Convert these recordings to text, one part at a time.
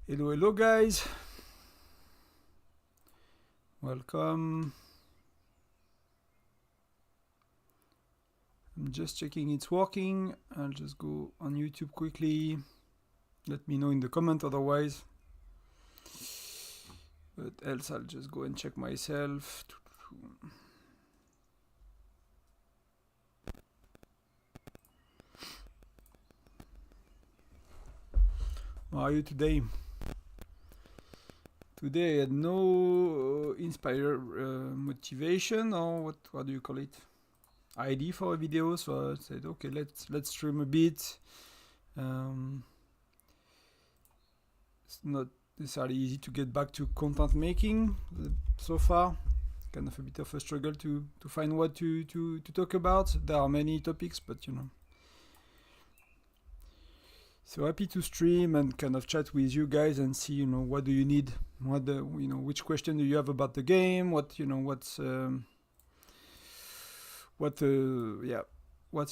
Hello, hello guys. Welcome. I'm just checking it's working. I'll just go on YouTube quickly. Let me know in the comment otherwise. But else I'll just go and check myself. How are you today? Today I had no motivation, or what do you call it? ID for a video, so I said okay, let's stream a bit. It's not necessarily easy to get back to content making so far. Kind of a bit of a struggle to find what to talk about. There are many topics, but you know. So happy to stream and kind of chat with you guys and see, you know, what do you need? What which question do you have about the game? What's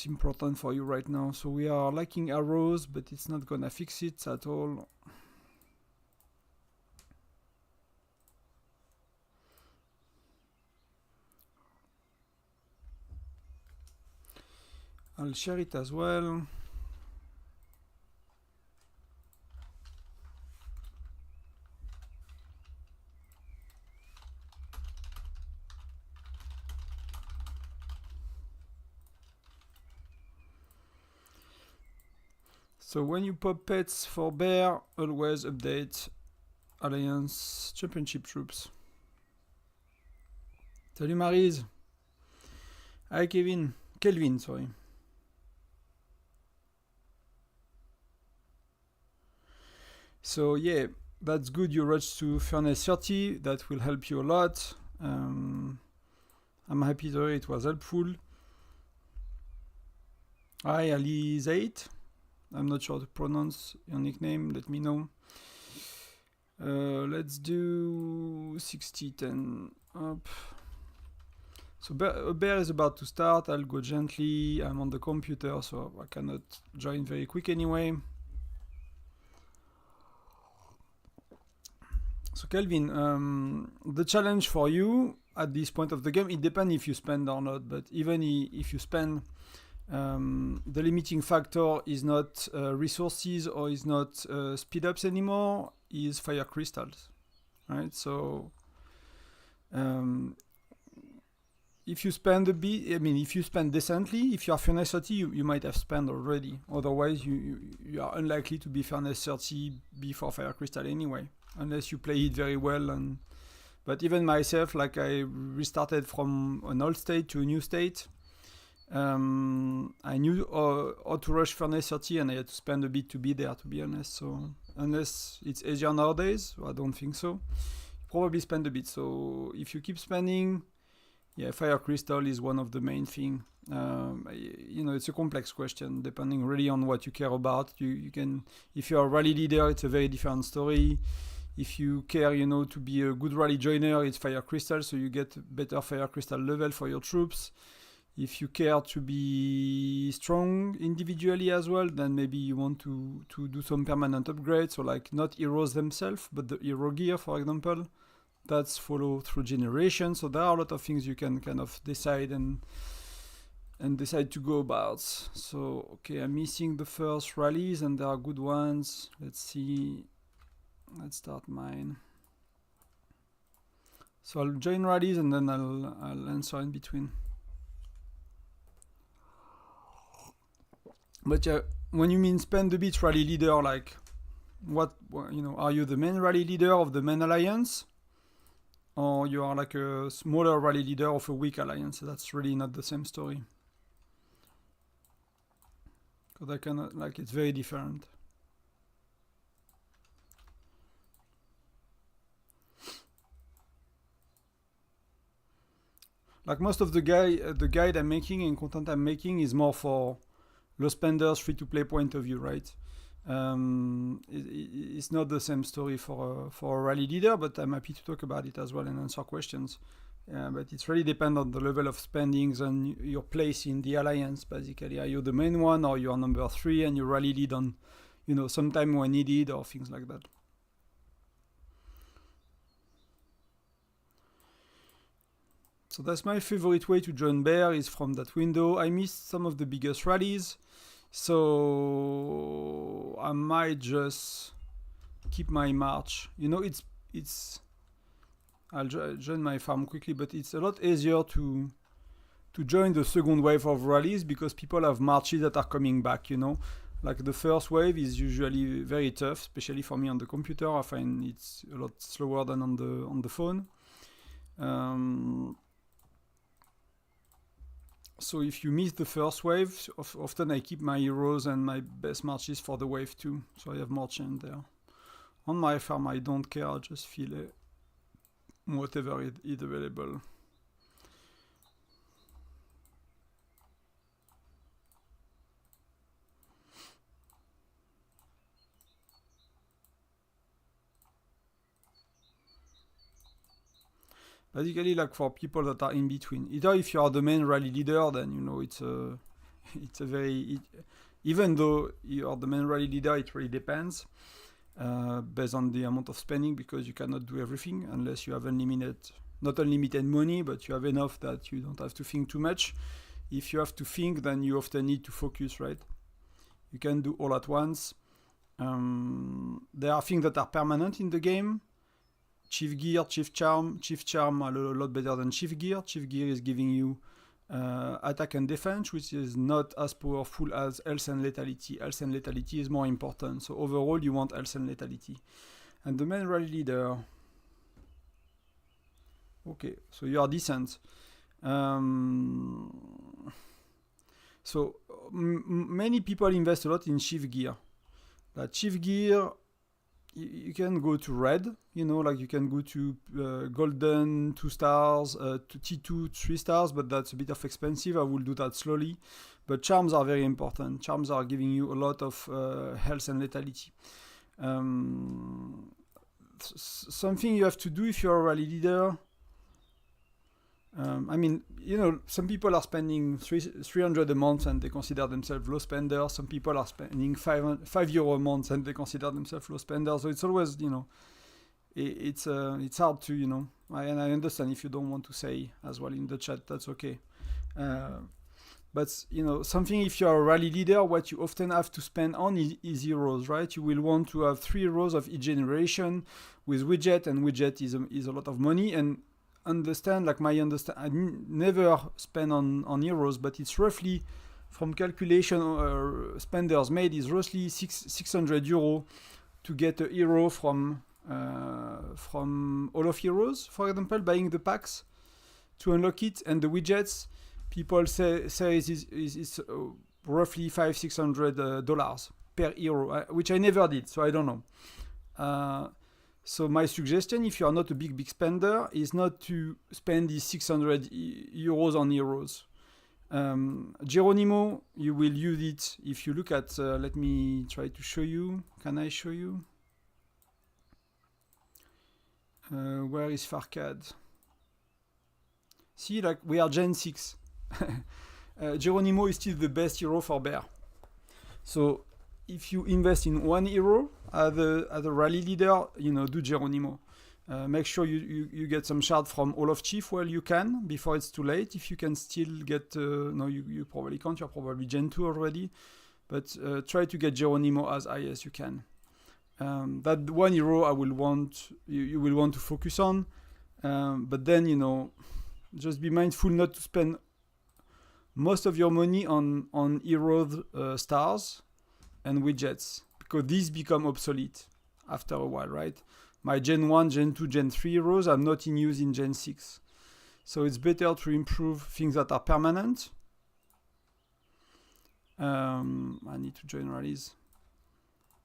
important for you right now? So we are lacking arrows, but it's not gonna fix it at all. I'll share it as well. So when you pop pets for bear, always update Alliance Championship troops. Salut Maryse. Hi Kevin. Kelvin, sorry. So yeah, that's good. You rush to Furnace 30. That will help you a lot. I'm happy that it was helpful. Hi Ali8. I'm not sure to pronounce your nickname. Let me know. Let's do 60-10 up. So bear is about to start. I'll go gently. I'm on the computer, so I cannot join very quick anyway. So Kelvin, the challenge for you at this point of the game, it depends if you spend or not, but even if you spend, the limiting factor is not resources or is not speed ups anymore, is fire crystals, right? So if you spend a bit, if you spend decently, if you are Furnace 30, you might have spent already. Otherwise, you are unlikely to be Furnace 30 before fire crystal anyway, unless you play it very well. But even myself, like I restarted from an old state to a new state. I knew how to rush Furnace 30 and I had to spend a bit to be there, to be honest. So unless it's easier nowadays, I don't think so. You probably spend a bit. So if you keep spending, yeah, fire crystal is one of the main thing. It's a complex question depending really on what you care about. You can, if you're a rally leader, it's a very different story. If you care, to be a good rally joiner, it's fire crystal, so you get better fire crystal level for your troops. If you care to be strong individually as well, then maybe you want to do some permanent upgrades, so like not heroes themselves, but the hero gear, for example. That's follow through generation. So there are a lot of things you can kind of decide and decide to go about. So okay, I'm missing the first rallies and there are good ones. Let's see. Let's start mine. So I'll join rallies and then I'll answer in between. But when you mean spend a bit rally leader, like what are you the main rally leader of the main alliance? Or you are like a smaller rally leader of a weak alliance? That's really not the same story. Because I cannot, it's very different. Like most of the guide I'm making and content I'm making is more for low spenders, free-to-play point of view, right? It's not the same story for a rally leader, but I'm happy to talk about it as well and answer questions. But it's really depend on the level of spendings and your place in the alliance, basically. Are you the main one or you are number 3 and you rally lead on, sometime when needed or things like that? So that's my favorite way to join bear, is from that window. I missed some of the biggest rallies, so I might just keep my march. You know, I'll join my farm quickly, but it's a lot easier to join the second wave of rallies because people have marches that are coming back, you know. Like the first wave is usually very tough, especially for me on the computer. I find it's a lot slower than on the phone. So if you miss the first wave, often I keep my heroes and my best marches for the wave 2. So I have more chance there. On my farm, I don't care. I just fill whatever is available. Basically, like for people that are in between. Either if you are the main rally leader, then you know it's a very even though you are the main rally leader, it really depends based on the amount of spending, because you cannot do everything unless you have not unlimited money, but you have enough that you don't have to think too much. If you have to think, then you often need to focus, right? You can do all at once. There are things that are permanent in the game. Chief Gear, Chief Charm. Chief Charm are a lot better than Chief Gear. Chief Gear is giving you attack and defense, which is not as powerful as health and lethality. Health and lethality is more important. So overall, you want health and lethality. And the main rally leader. Okay, so you are decent. So many people invest a lot in Chief Gear. Chief Gear, you can go to red, you know, like you can go to golden 2 stars, to T2 3 stars, but that's a bit of expensive. I will do that slowly. But charms are very important. Charms are giving you a lot of health and lethality. Something you have to do if you're a rally leader. I mean, you know, some people are spending 300 a month and they consider themselves low spenders. Some people are spending €5 a month and they consider themselves low spenders. So it's always, you know, it's hard to, you know, and I understand if you don't want to say as well in the chat, that's okay. But, you know, something if you're a rally leader, what you often have to spend on is heroes, right? You will want to have 3 heroes of each generation with widget, and widget is a lot of money. And understand, like I never spend on heroes, but it's roughly, from calculation spenders made, is roughly €600 to get a hero from all of heroes, for example, buying the packs to unlock it. And the widgets, people say it's roughly $500-600 per hero, which I never did, so I don't know. So my suggestion, if you are not a big spender, is not to spend these €600 on heroes. Geronimo, you will use it if you look at, let me try to show you. Can I show you? Where is Farcad? See, like we are Gen 6. Geronimo is still the best hero for bear. So if you invest in one hero as a rally leader, you know, do Geronimo. Make sure you get some shards from all of Chief while you can, before it's too late. If you can still get, no, you probably can't, you're probably Gen 2 already, but try to get Geronimo as high as you can. That one hero you will want to focus on, but then, you know, just be mindful not to spend most of your money on hero stars and widgets, because these become obsolete after a while, right? My Gen 1, Gen 2, Gen 3 heroes are not in use in Gen 6. So it's better to improve things that are permanent. I need to join rallies.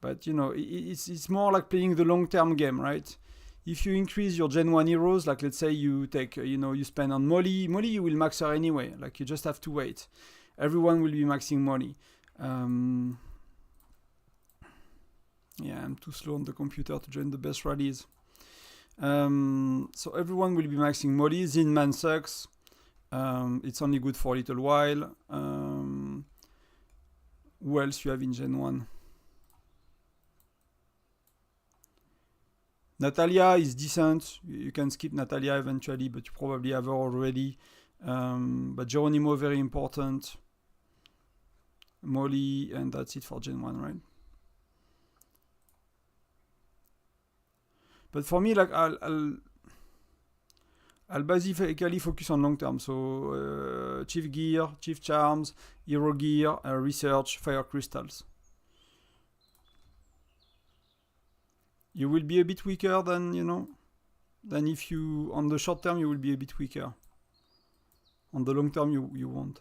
But, you know, it's more like playing the long-term game, right? If you increase your Gen 1 heroes, like let's say you take, you spend on Molly. Molly, you will max her anyway. Like you just have to wait. Everyone will be maxing Molly. Yeah, I'm too slow on the computer to join the best rallies. So everyone will be maxing Molly. Zinman sucks. It's only good for a little while. Who else you have in Gen 1? Natalia is decent. You can skip Natalia eventually, but you probably have her already. But Geronimo, very important. Molly, and that's it for Gen 1, right? But for me, like, I'll basically focus on long term. So Chief Gear, Chief Charms, Hero Gear, Research, Fire Crystals. You will be a bit weaker than, than if you, on the short term, you will be a bit weaker. On the long term, you won't.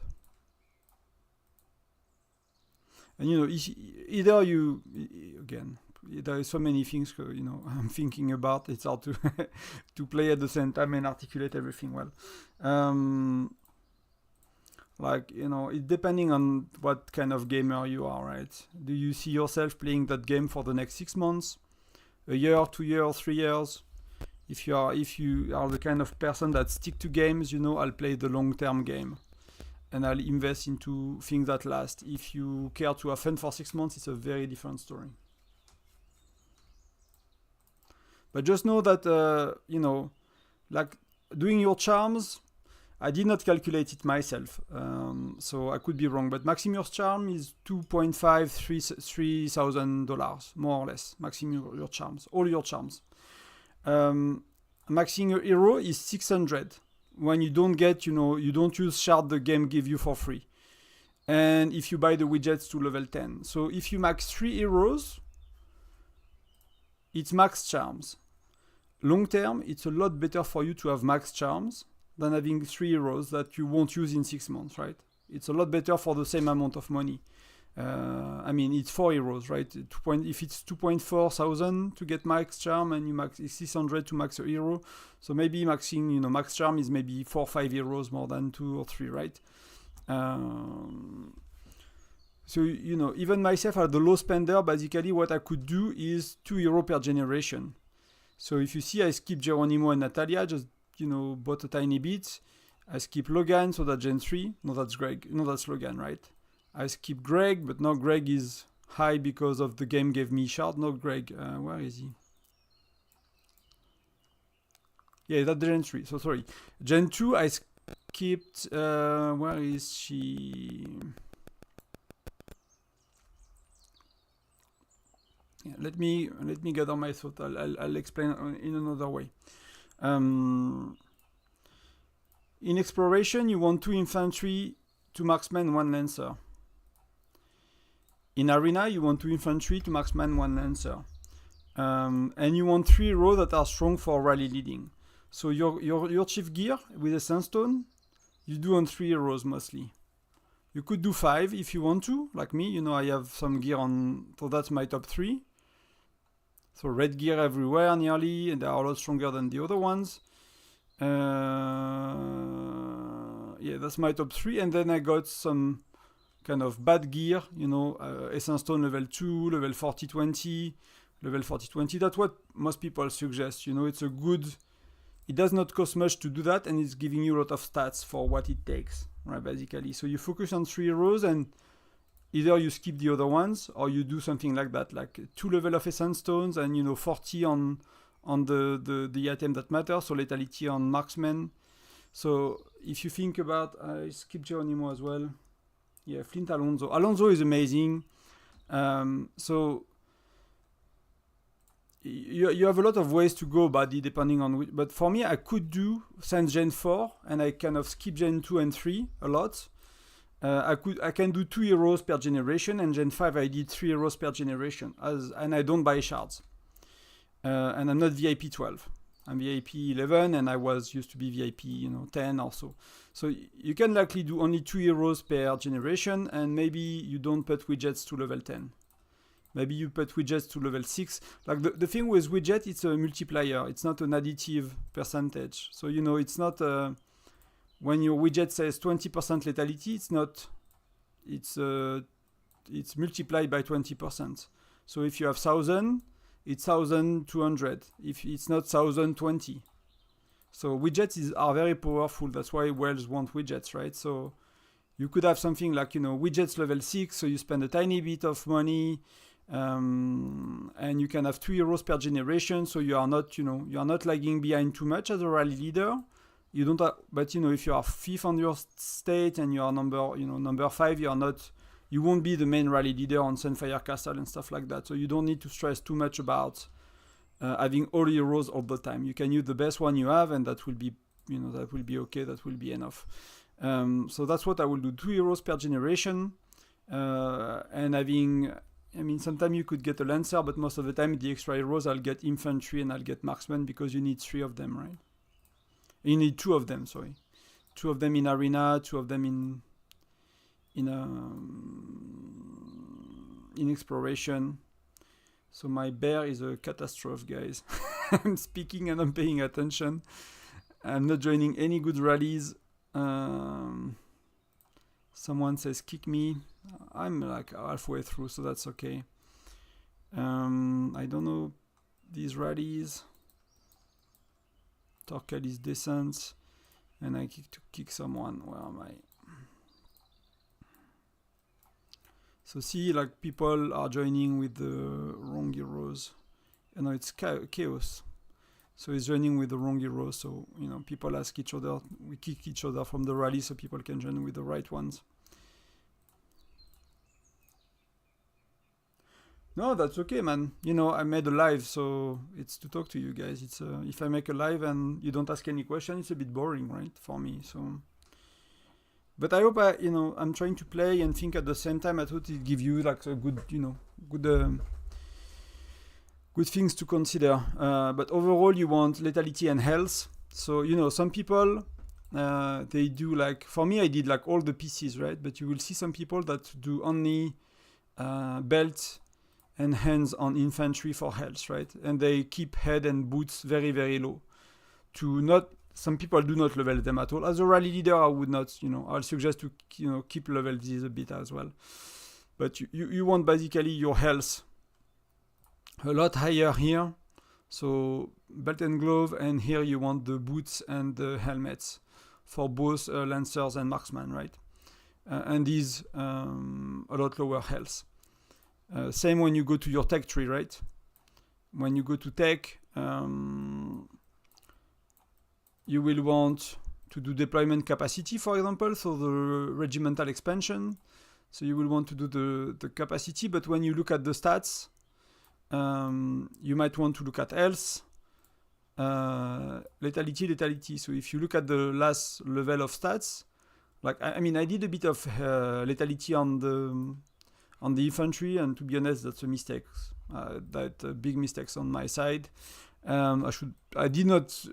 And, either you, again, there are so many things, I'm thinking about. It's hard to, to play at the same time and articulate everything well. It's depending on what kind of gamer you are, right? Do you see yourself playing that game for the next 6 months? A year, 2 years, 3 years. If you are the kind of person that stick to games, I'll play the long-term game, and I'll invest into things that last. If you care to have fun for 6 months, it's a very different story. But just know that like doing your charms, I did not calculate it myself, so I could be wrong, but maximum your charm is $2,500–3,000, more or less. Maximum your charms, all your charms. Maxing your hero is 600 when you don't get, you don't use shard the game give you for free. And if you buy the widgets to level 10. So if you max 3 heroes, it's max charms. Long term, it's a lot better for you to have max charms than having 3 heroes that you won't use in 6 months, right? It's a lot better for the same amount of money. It's 4 heroes, right? If it's 2,400 to get max charm and you max 600 to max a hero, so maybe maxing, max charm is maybe 4 or 5 heroes more than 2 or 3, right? So, even myself as the low spender, basically what I could do is 2 euros per generation. So if you see, I skip Geronimo and Natalia, just, bought a tiny bit. I skip Logan, so that's Gen 3. No, that's Greg. No, that's Logan, right? I skip Greg, but now Greg is high because of the game gave me shard. No, Greg, where is he? Yeah, that's Gen 3, so sorry. Gen 2, I skipped, where is she? Yeah, let me gather my thought. I'll explain in another way. In exploration, you want 2 infantry, 2 marksmen, 1 lancer. In arena, you want 2 infantry, 2 marksmen, 1 lancer. And you want 3 heroes that are strong for rally leading. So your chief gear with a sandstone, you do on 3 heroes mostly. You could do 5 if you want to, like me. I have some gear on, so that's my top 3. So red gear everywhere nearly, and they are a lot stronger than the other ones. Yeah, that's my top 3. And then I got some kind of bad gear, Essence Stone level 2, level 40-20, level 40-20. That's what most people suggest. It's a good, it does not cost much to do that, and it's giving you a lot of stats for what it takes, right, basically. So you focus on 3 heroes, and either you skip the other ones, or you do something like that, like 2 level of Essence Stones, and 40 on the item that matters, so lethality on marksman. So if you think about, I skip Geronimo as well. Yeah, Flint Alonso. Alonso is amazing. So you have a lot of ways to go about it depending on which, but for me, I could do since Gen 4, and I kind of skip Gen 2 and 3 a lot. I can do 2 heroes per generation, and Gen 5 I did 3 heroes per generation, and I don't buy shards. And I'm not VIP 12. I'm VIP 11, and I used to be VIP 10 or so. So you can likely do only 2 heroes per generation, and maybe you don't put widgets to level 10. Maybe you put widgets to level 6. Like the thing with widget, it's a multiplier. It's not an additive percentage. So it's not when your widget says 20% lethality, it's not. It's multiplied by 20%. So if you have 1,000, it's 1,200. If it's not 1,020. So widgets are very powerful. That's why whales want widgets, right? So you could have something like widgets level 6, so you spend a tiny bit of money. And you can have 2 heroes per generation, so you are not lagging behind too much as a rally leader. You don't have, but if you are 5th on your state and you are number 5, you won't be the main rally leader on Sunfire Castle and stuff like that. So you don't need to stress too much about having all heroes all the time. You can use the best one you have, and that will be okay. That will be enough. So that's what I will do: 2 heroes per generation, and having. Sometimes you could get a Lancer, but most of the time the extra heroes I'll get infantry and I'll get marksman, because you need 3 of them, right? You need 2 of them, sorry. 2 of them in arena, 2 of them in exploration. So my bear is a catastrophe, guys. I'm speaking and I'm paying attention. I'm not joining any good rallies. Someone says kick me. I'm like halfway through, so that's okay. I don't know these rallies. Torcal descent, and I kick someone. Where am I? So see, like, people are joining with the wrong heroes. It's chaos. So he's joining with the wrong heroes. So people ask each other. We kick each other from the rally, so people can join with the right ones. No, that's okay, man. I made a live, so it's to talk to you guys. It's if I make a live and you don't ask any question, it's a bit boring, right, for me. So, but I hope I'm trying to play and think at the same time. I thought it give you like a good, good things to consider. But overall, you want lethality and health. So some people they do like, for me, I did like all the pieces, right? But you will see some people that do only belt and hands on infantry for health, right? And they keep head and boots very, very low. Some people do not level them at all. As a rally leader, I would not, I'll suggest to, keep level these a bit as well. But you want basically your health a lot higher here. So belt and glove, and here you want the boots and the helmets for both lancers and marksmen, right? And these a lot lower health. Same when you go to your tech tree, right? When you go to tech, you will want to do deployment capacity, for example, so the regimental expansion. So you will want to do the capacity, but when you look at the stats, you might want to look at health, lethality. So if you look at the last level of stats, like I did a bit of lethality on the infantry, and to be honest, that's a mistake. Big mistakes on my side. I did not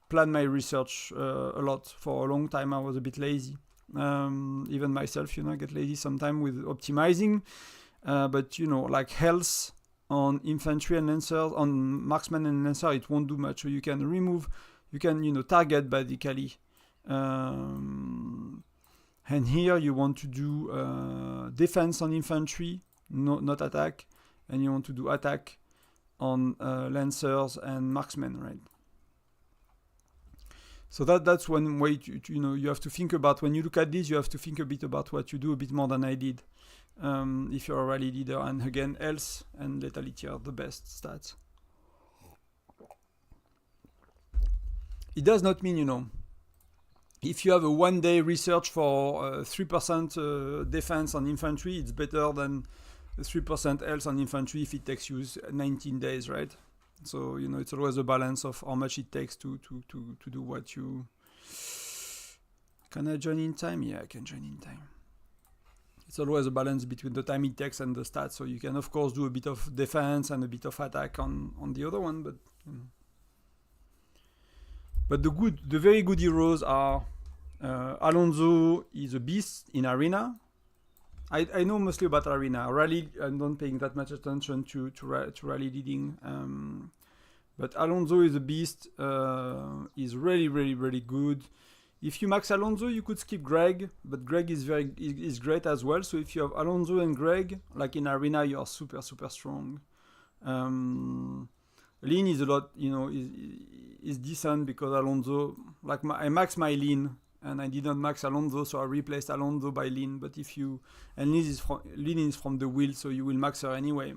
plan my research a lot for a long time. I was a bit lazy. Even myself, I get lazy sometimes with optimizing. But like health on infantry and lancers, on marksman and lancer, it won't do much. So you can target basically. And here you want to do defense on infantry, not attack, and you want to do attack on lancers and marksmen, right? So that's one way you have to think about. When you look at this, you have to think a bit about what you do, a bit more than I did. If you're a rally leader, and again, health and lethality are the best stats. It does not mean, if you have a 1-day research for 3% defense on infantry, it's better than 3% health on infantry if it takes you 19 days, right? So, it's always a balance of how much it takes to do what you... Can I join in time? Yeah, I can join in time. It's always a balance between the time it takes and the stats. So you can, of course, do a bit of defense and a bit of attack on the other one, but... But the very good heroes are Alonso is a beast in arena. I know mostly about arena. Rally, I'm not paying that much attention to rally leading. But Alonso is a beast. Is really, really, really good. If you max Alonso, you could skip Greg, but Greg is great as well. So if you have Alonso and Greg, like in arena, you are super, super strong. Lean is a lot, is decent because Alonso, I max my lean and I didn't max Alonso, so I replaced Alonso by Lin. But if you, and Lin is from the wheel, so you will max her anyway.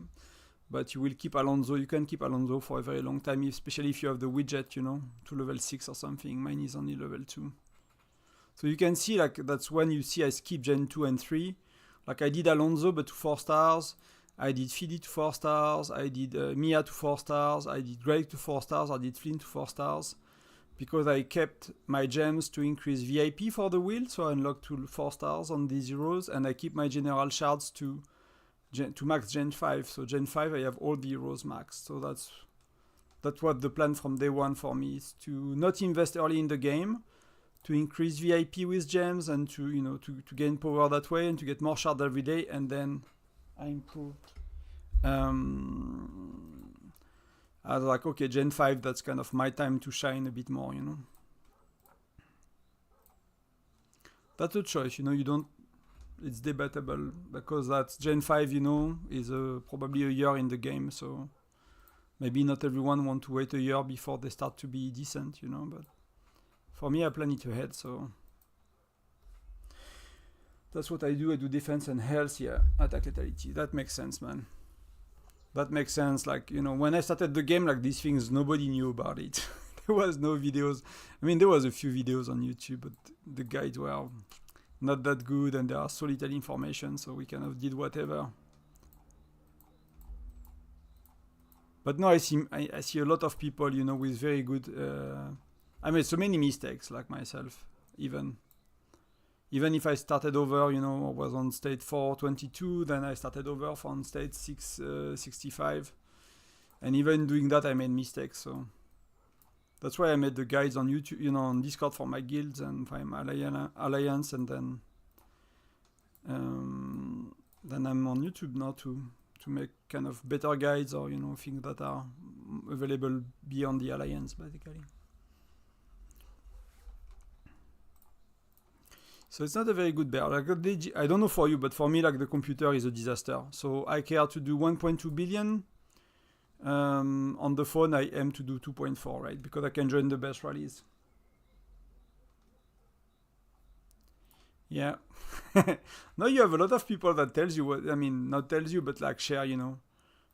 But you will keep Alonso. You can keep Alonso for a very long time, especially if you have the widget, you know, to level 6 or something. Mine is only level 2. So you can see, like, that's when you see I skip Gen 2 and 3. Like, I did Alonso, but to 4 stars. I did Philly to 4 stars. I did Mia to 4 stars. I did Greg to 4 stars. I did Flynn to 4 stars. Because I kept my gems to increase VIP for the wheel, so I unlocked to 4 stars on these heroes, and I keep my general shards to max Gen 5. So Gen 5 I have all the heroes maxed. So that's what the plan from day one for me is, to not invest early in the game, to increase VIP with gems, and to, you know, to gain power that way, and to get more shards every day, and then I improved. I was like, okay, Gen 5, that's kind of my time to shine a bit more, you know. That's a choice, you know, you don't, it's debatable, because that's Gen 5, you know, is probably a year in the game, so maybe not everyone want to wait a year before they start to be decent, you know, but for me, I plan it ahead, so that's what I do. I do defense and health, yeah, attack lethality. That makes sense, man. That makes sense. Like, you know, when I started the game, like, these things, nobody knew about it. There was no videos. I mean, there was a few videos on YouTube, but the guides were not that good, and there are so little information, so we kind of did whatever. But no, I see a lot of people, you know, with very good... I made so many mistakes, like myself, even if I started over, you know, I was on state 422, then I started over from state 665. And even doing that, I made mistakes. So that's why I made the guides on YouTube, you know, on Discord for my guilds and for my alliance, and then I'm on YouTube now to make kind of better guides, or, you know, things that are available beyond the alliance, basically. So it's not a very good bear. Like, I don't know for you, but for me, like, the computer is a disaster. So I care to do 1.2 billion. On the phone, I aim to do 2.4, right? Because I can join the best rallies. Yeah. Now you have a lot of people that tells you what, I mean, not tells you, but like share, you know.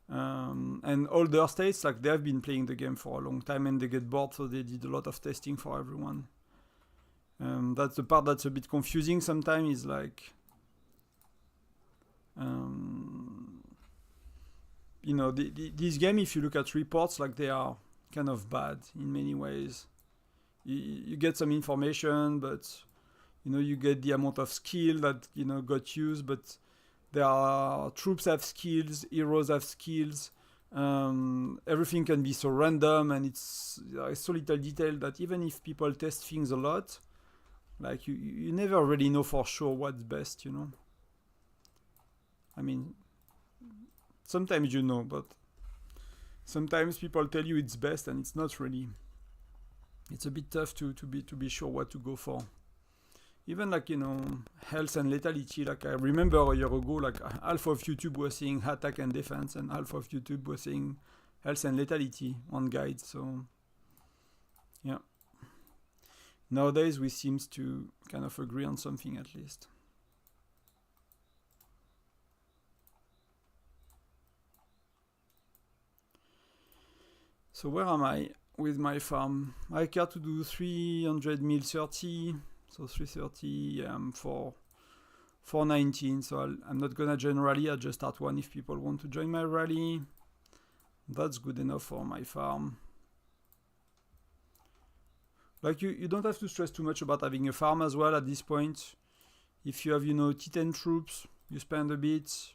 And older states, like, they have been playing the game for a long time and they get bored, so they did a lot of testing for everyone. That's the part that's a bit confusing sometimes, is like, you know, this game, if you look at reports, like, they are kind of bad in many ways. You get some information, but, you know, you get the amount of skill that, you know, got used, but there are troops have skills, heroes have skills, everything can be so random, and it's so little detail that even if people test things a lot, like, you never really know for sure what's best, you know. I mean, sometimes you know, but sometimes people tell you it's best and it's not really. It's a bit tough to be sure what to go for. Even, like, you know, health and lethality, like, I remember a year ago, like, half of YouTube was saying attack and defense, and half of YouTube was saying health and lethality on guides, so yeah. Nowadays, we seem to kind of agree on something, at least. So where am I with my farm? I care to do 300 mil 30, so 330 for 419. So I'm not gonna join rally. I'll just start one if people want to join my rally. That's good enough for my farm. Like, you don't have to stress too much about having a farm as well at this point. If you have, you know, T10 troops, you spend a bit,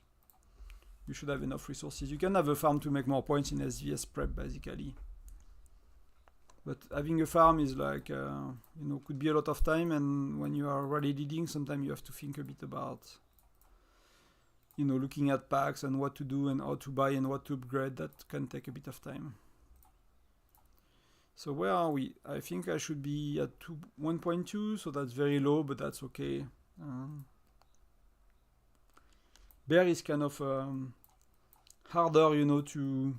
you should have enough resources. You can have a farm to make more points in SVS prep, basically. But having a farm is like, you know, could be a lot of time, and when you are already leading, sometimes you have to think a bit about, you know, looking at packs and what to do and how to buy and what to upgrade. That can take a bit of time. So where are we? I think I should be at 1.2, so that's very low, but that's okay. Bear is kind of harder, you know, to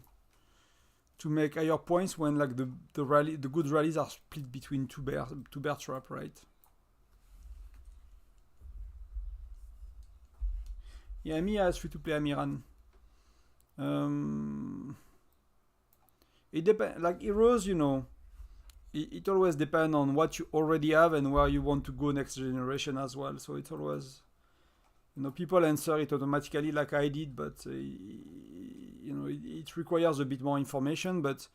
make higher points when, like, the good rallies are split between two bear trap, right? Yeah, Mia is free to play Amiran. It depends. Like heroes, you know, it always depends on what you already have and where you want to go next generation as well. So it's always, you know, people answer it automatically like I did, but you know, it requires a bit more information. But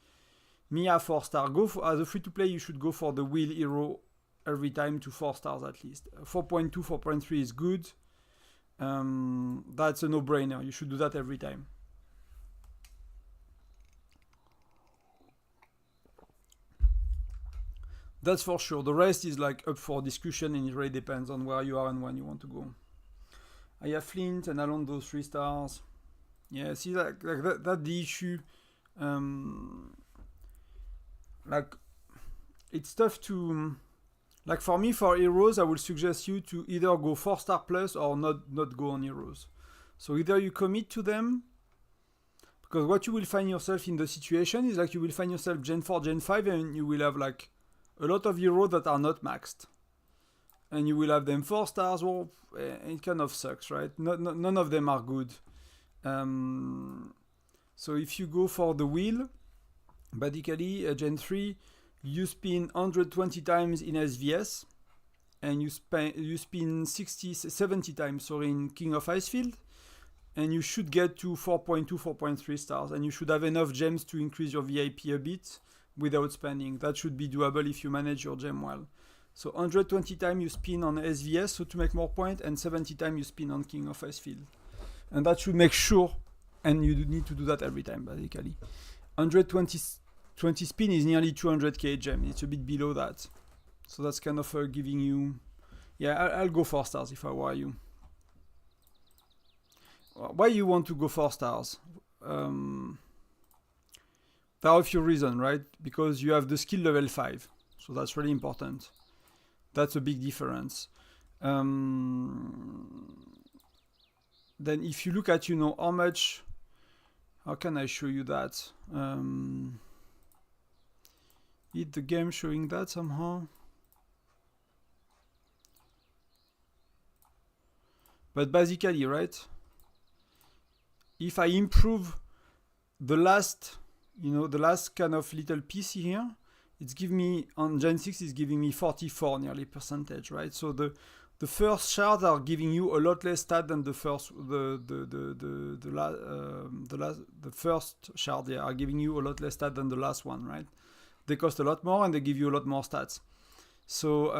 Mia 4-star. Go for, as a free to play, you should go for the wheel hero every time to 4 stars at least. 4.2, 4.3 is good. That's a no-brainer. You should do that every time. That's for sure. The rest is like up for discussion, and it really depends on where you are and when you want to go. I have Flint and Alon those 3 stars. Yeah, see, like that's the issue. Like, it's tough to... Like for me, for heroes, I would suggest you to either go 4-star plus or not go on heroes. So either you commit to them, because what you will find yourself in the situation is like you will find yourself Gen 4, Gen 5, and you will have like a lot of heroes that are not maxed. And you will have them 4 stars, well, it kind of sucks, right? None of them are good. So if you go for the wheel, basically, Gen 3, you spin 120 times in SVS, and you spin 70 times in King of Icefield, and you should get to 4.2, 4.3 stars, and you should have enough gems to increase your VIP a bit without spending. That should be doable if you manage your gem well. So 120 times you spin on SVS, so to make more points, and 70 times you spin on King of Icefield. And that should make sure, and you need to do that every time, basically. 120 spin is nearly 200k gem. It's a bit below that. So that's kind of giving you... Yeah, I'll go 4 stars if I were you. Why you want to go 4 stars? There are a few reasons, right? Because you have the skill level 5. So that's really important. That's a big difference. Then if you look at, you know, how much... How can I show you that? Is the game showing that somehow? But basically, right? If I improve the last, you know, the last kind of little piece here, it's giving me, on Gen 6, it's giving me 44 nearly percentage, right? So the first shards are giving you a lot less stat than the first, the first shard, they are giving you a lot less stat than the last one, right? They cost a lot more and they give you a lot more stats. So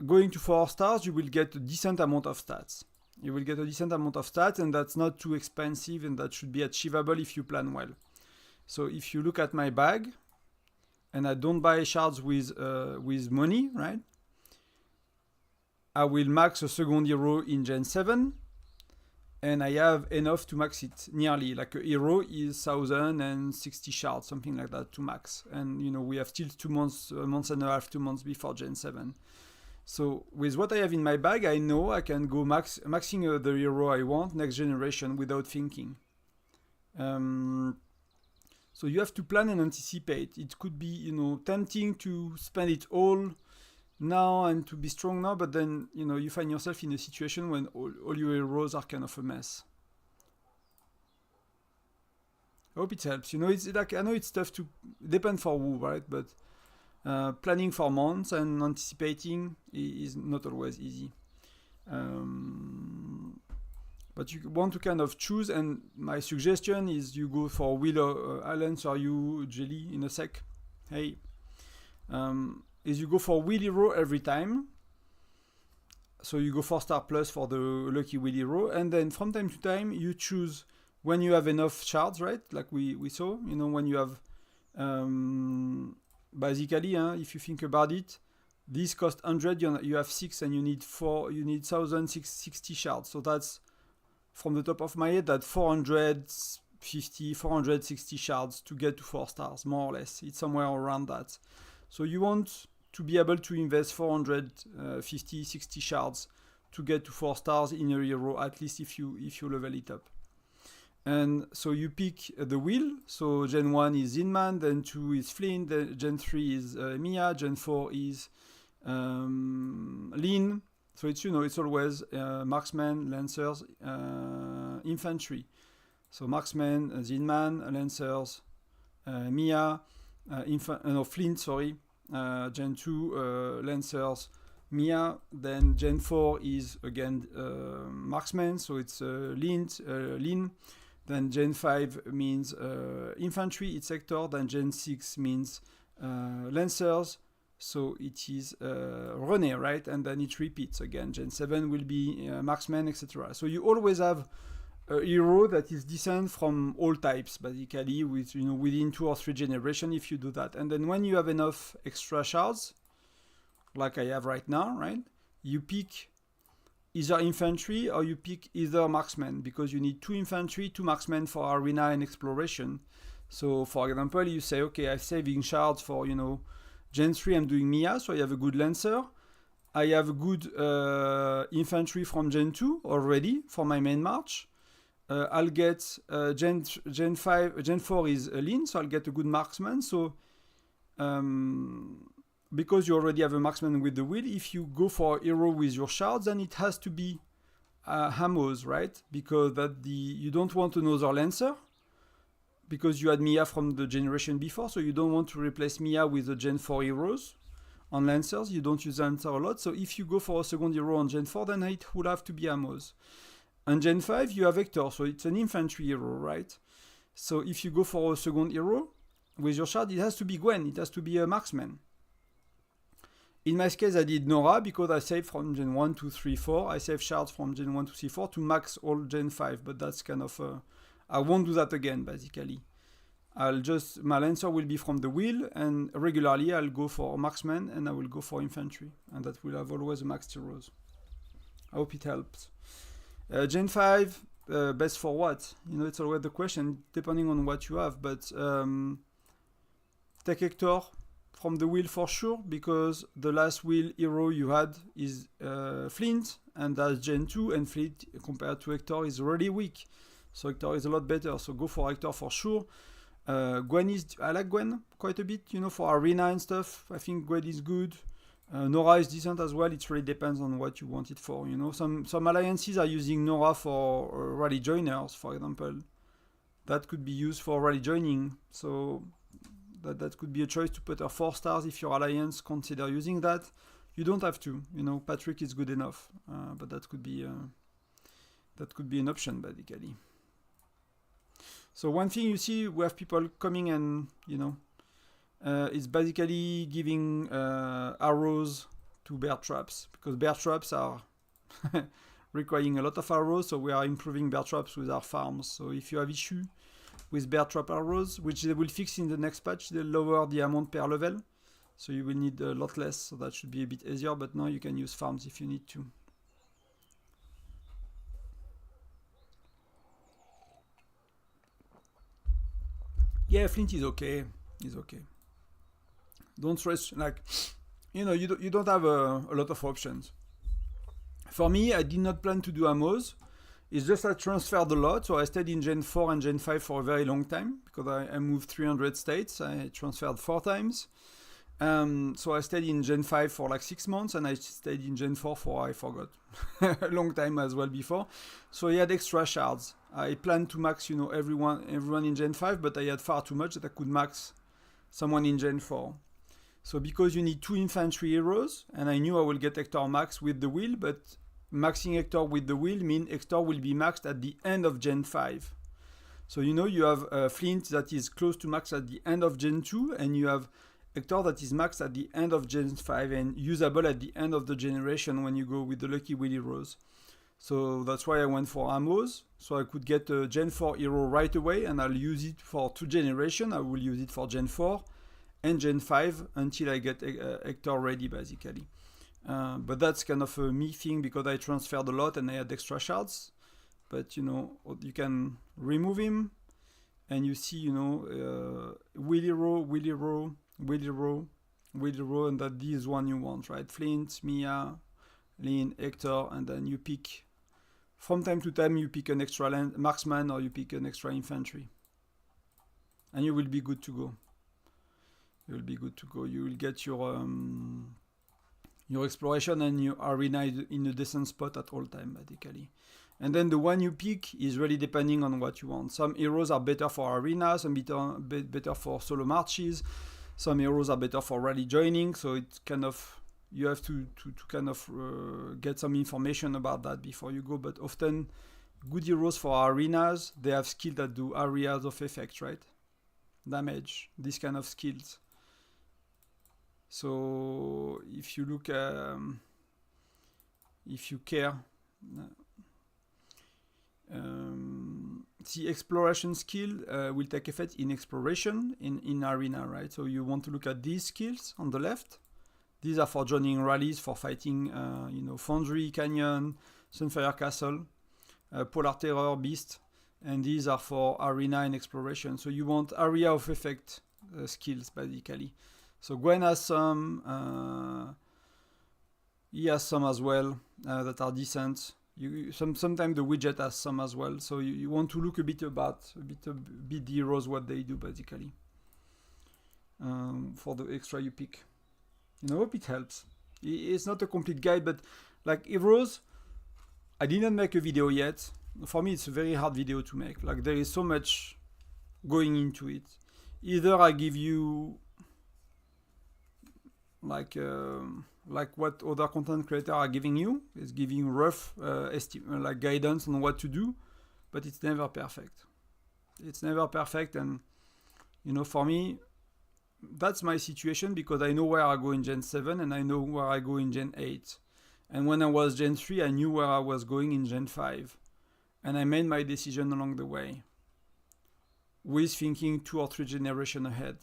going to 4 stars, you will get a decent amount of stats. You will get a decent amount of stats, and that's not too expensive, and that should be achievable if you plan well. So if you look at my bag, and I don't buy shards with money, right? I will max a second hero in Gen 7, and I have enough to max it nearly. Like a hero is 1060 shards, something like that to max. And you know, we have still 2 months, a month and a half, 2 months before Gen 7. So with what I have in my bag, I know I can go maxing the hero I want next generation without thinking. So you have to plan and anticipate. It could be, you know, tempting to spend it all now and to be strong now, but then, you know, you find yourself in a situation when all your heroes are kind of a mess. I hope it helps. You know, it's like, I know it's tough to depend for who, right? But planning for months and anticipating is not always easy. But you want to kind of choose, and my suggestion is you go for Will Allen's or you Jelly in a sec. Hey. Is you go for Will Hero every time. So you go 4 star plus for the lucky Will Hero, and then from time to time you choose when you have enough shards, right? Like we saw, you know, when you have basically, if you think about it, these cost 100, you have 6 and you need 4, you need 1060 shards. So that's, from the top of my head, that 450, 460 shards to get to 4 stars, more or less. It's somewhere around that. So you want to be able to invest 450, 60 shards to get to 4 stars in a hero, at least if you level it up. And so you pick the wheel. So Gen 1 is Zinman, then 2 is Flint, then Gen 3 is Mia, Gen 4 is Lin, So it's, it's always marksman, lancers, infantry. So marksman, Zinman, lancers, Mia, Flint, sorry, Gen 2, lancers, Mia. Then Gen 4 is again marksman, so it's Lin. Then Gen 5 means infantry, it's Hector. Then Gen 6 means lancers, so it is René, right? And then it repeats again. Gen 7 will be marksman, etc. So you always have a hero that is decent from all types, basically, with within 2 or 3 generations if you do that. And then when you have enough extra shards, like I have right now, right? You pick either infantry or you pick either marksman, because you need 2 infantry, 2 marksmen for arena and exploration. So for example, you say, okay, I'm saving shards for, Gen 3, I'm doing Mia, so I have a good lancer. I have a good infantry from Gen 2 already for my main march. I'll get Gen 4 is a Lin, so I'll get a good marksman. So because you already have a marksman with the wheel, if you go for a hero with your shards, then it has to be Hamos, right? Because you don't want another lancer, because you had Mia from the generation before, so you don't want to replace Mia with the Gen 4 heroes. On lancers, you don't use lancer a lot, so if you go for a second hero on Gen 4, then it would have to be Hamos. On Gen 5, you have Hector, so it's an infantry hero, right? So if you go for a second hero with your shard, it has to be Gwen, it has to be a marksman. In my case, I did Nora because I saved from Gen 1, 2, 3, 4. I saved shards from Gen 1 to C4 to max all Gen 5, but that's kind of... I won't do that again, basically. My lancer will be from the wheel, and regularly I'll go for marksman and I will go for infantry. And that will have always maxed heroes. I hope it helps. Gen 5, best for what? It's always the question, depending on what you have, but take Hector from the wheel for sure, because the last wheel hero you had is Flint, and that's Gen 2, and Flint compared to Hector is really weak. So Hector is a lot better, so go for Hector for sure. Gwen I like Gwen quite a bit, for arena and stuff. I think Gwen is good. Nora is decent as well. It really depends on what you want it for. Some alliances are using Nora for rally joiners, for example. That could be used for rally joining. So that could be a choice to put her 4 stars if your alliance consider using that. You don't have to. Patrick is good enough, but that could be an option, basically. So one thing you see, we have people coming and is basically giving arrows to bear traps, because bear traps are requiring a lot of arrows, so we are improving bear traps with our farms. So if you have issue with bear trap arrows, which they will fix in the next patch, they'll lower the amount per level, so you will need a lot less, so that should be a bit easier, but now you can use farms if you need to. Yeah, Flint is okay. He's okay. Don't stress, you don't have a lot of options. For me, I did not plan to do Hamos. It's just I transferred a lot, so I stayed in Gen 4 and Gen 5 for a very long time, because I moved 300 states. I transferred 4 times. So I stayed in Gen 5 for like 6 months, and I stayed in Gen 4 for, I forgot, a long time as well before. So I had extra shards. I planned to max, everyone in Gen 5, but I had far too much that I could max someone in Gen 4. So because you need 2 infantry heroes, and I knew I will get Hector max with the wheel, but maxing Hector with the wheel means Hector will be maxed at the end of Gen 5. So you have Flint that is close to max at the end of Gen 2, and you have Hector that is maxed at the end of Gen 5 and usable at the end of the generation when you go with the Lucky Wheel heroes. So that's why I went for Hamos, so I could get a Gen 4 hero right away, and I'll use it for 2 generations. I will use it for Gen 4 and Gen 5 until I get Hector ready, basically. But that's kind of a me thing, because I transferred a lot and I had extra shards. But you can remove him, and you see, wheel hero, and that this one you want, right? Flint, Mia, Lin, Hector, and then you pick, from time to time, you pick an extra marksman or you pick an extra infantry. And you will be good to go. You will be good to go. You will get your your exploration and your arena in a decent spot at all time, basically. And then the one you pick is really depending on what you want. Some heroes are better for arena, some better for solo marches, some heroes are better for rally joining, so it's kind of, you have to kind of get some information about that before you go. But often good heroes for arenas, they have skills that do areas of effect, right? Damage, these kind of skills. So if you look if you care, the exploration skill will take effect in exploration in arena, right? So you want to look at these skills on the left. These are for joining rallies, for fighting, you know, Foundry, Canyon, Sunfire Castle, Polar Terror, Beast, and these are for arena and exploration. So you want area of effect skills, basically. So Gwen has some, he has some as well that are decent. Sometimes the widget has some as well. So you want to look a bit the heroes, what they do, basically, for the extra you pick. I hope it helps. It's not a complete guide, but like heroes, I didn't make a video yet. For me, it's a very hard video to make. Like there is so much going into it. Either I give you like what other content creators are giving you, is giving rough like guidance on what to do, but it's never perfect. It's never perfect, and you know, for me, that's my situation because I know where I go in Gen 7 and I know where I go in Gen 8. And when I was Gen 3, I knew where I was going in Gen 5. And I made my decision along the way with thinking 2 or 3 generations ahead.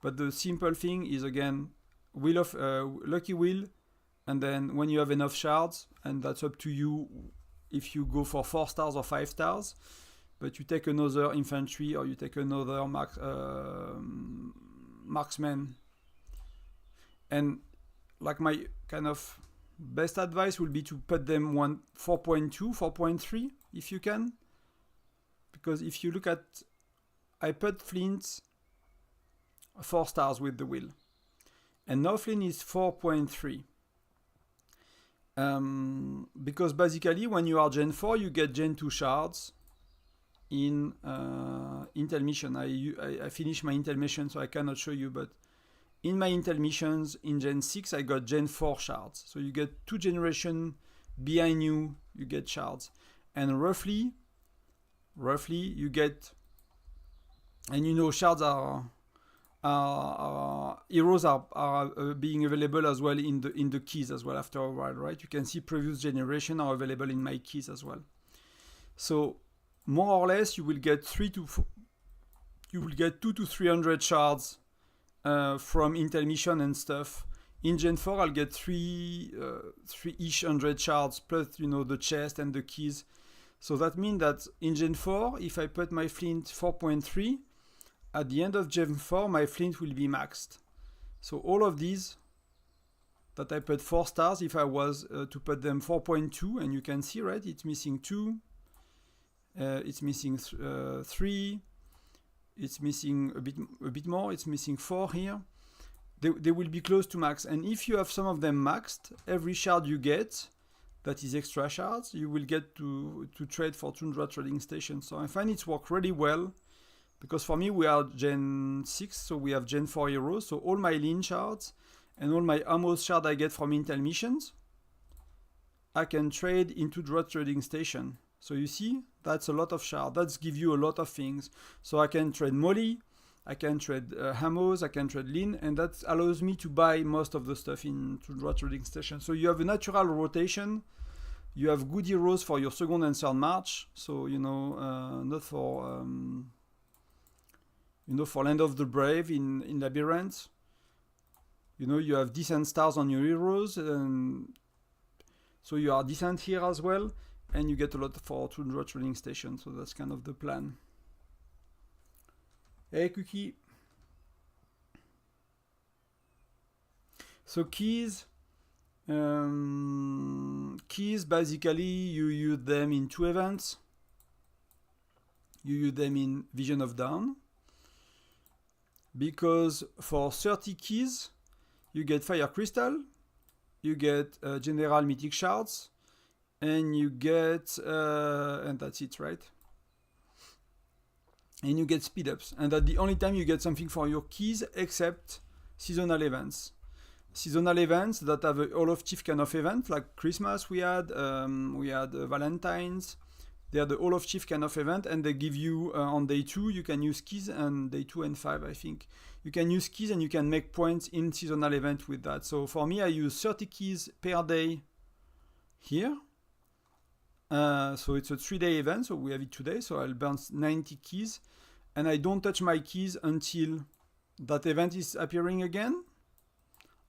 But the simple thing is, again, wheel of lucky wheel, and then when you have enough shards, and that's up to you if you go for 4 stars or 5 stars, but you take another infantry or you take another marksman. And like my kind of best advice will be to put them 4.2, 4.3 if you can, because if you look at, I put Flint 4 stars with the wheel, and now Flint is 4.3. Because basically when you are Gen 4, you get Gen 2 shards in Intel mission. I finished my Intel mission, so I cannot show you, but in my Intel missions in Gen 6, I got Gen 4 shards. So you get 2 generations behind you get shards. And roughly you get, and you know, shards heroes are being available as well in the keys as well after a while, right? You can see previous generation are available in my keys as well. So more or less, you will get 2 to 300 shards from Intel mission and stuff. In Gen 4, I'll get 3-ish hundred shards plus, you know, the chest and the keys. So that means that in Gen 4, if I put my Flint 4.3, at the end of Gen 4, my Flint will be maxed. So all of these that I put 4 stars, if I was to put them 4.2, and you can see, right, it's missing 2, it's missing 3, it's missing a bit more, it's missing 4 here. They will be close to max. And if you have some of them maxed, every shard you get, that is extra shards, you will get to trade for Tundra trading station. So I find it's worked really well, because for me we are Gen 6, so we have Gen 4 heroes, so all my lean shards and all my ammo shards I get from Intel missions, I can trade into Tundra trading station. So you see, that's a lot of shards. That gives you a lot of things. So I can trade molly, I can trade hammers, I can trade lean, and that allows me to buy most of the stuff in Tundra trading station. So you have a natural rotation. You have good heroes for your second and third march. So, you know, not for, you know, for Land of the Brave in Labyrinth. You know, you have decent stars on your heroes, and so you are decent here as well. And you get a lot for Tundra trading station. So that's kind of the plan. Hey, Cookie. So keys. Keys, basically, you use them in 2 events. You use them in Vision of Dawn. Because for 30 keys, you get Fire Crystal. you get general mythic shards, and you get, and that's it, right? And you get speed ups, and that's the only time you get something for your keys, except seasonal events. Seasonal events that have a Hall of Chief kind of event, like Christmas we had Valentine's. They are the Hall of Chief kind of event, and they give you on day 2 you can use keys, and day 2 and 5 I think you can use keys, and you can make points in seasonal event with that. So for me, I use 30 keys per day here. So it's a 3-day event, so we have it today, so I'll burn 90 keys, and I don't touch my keys until that event is appearing again,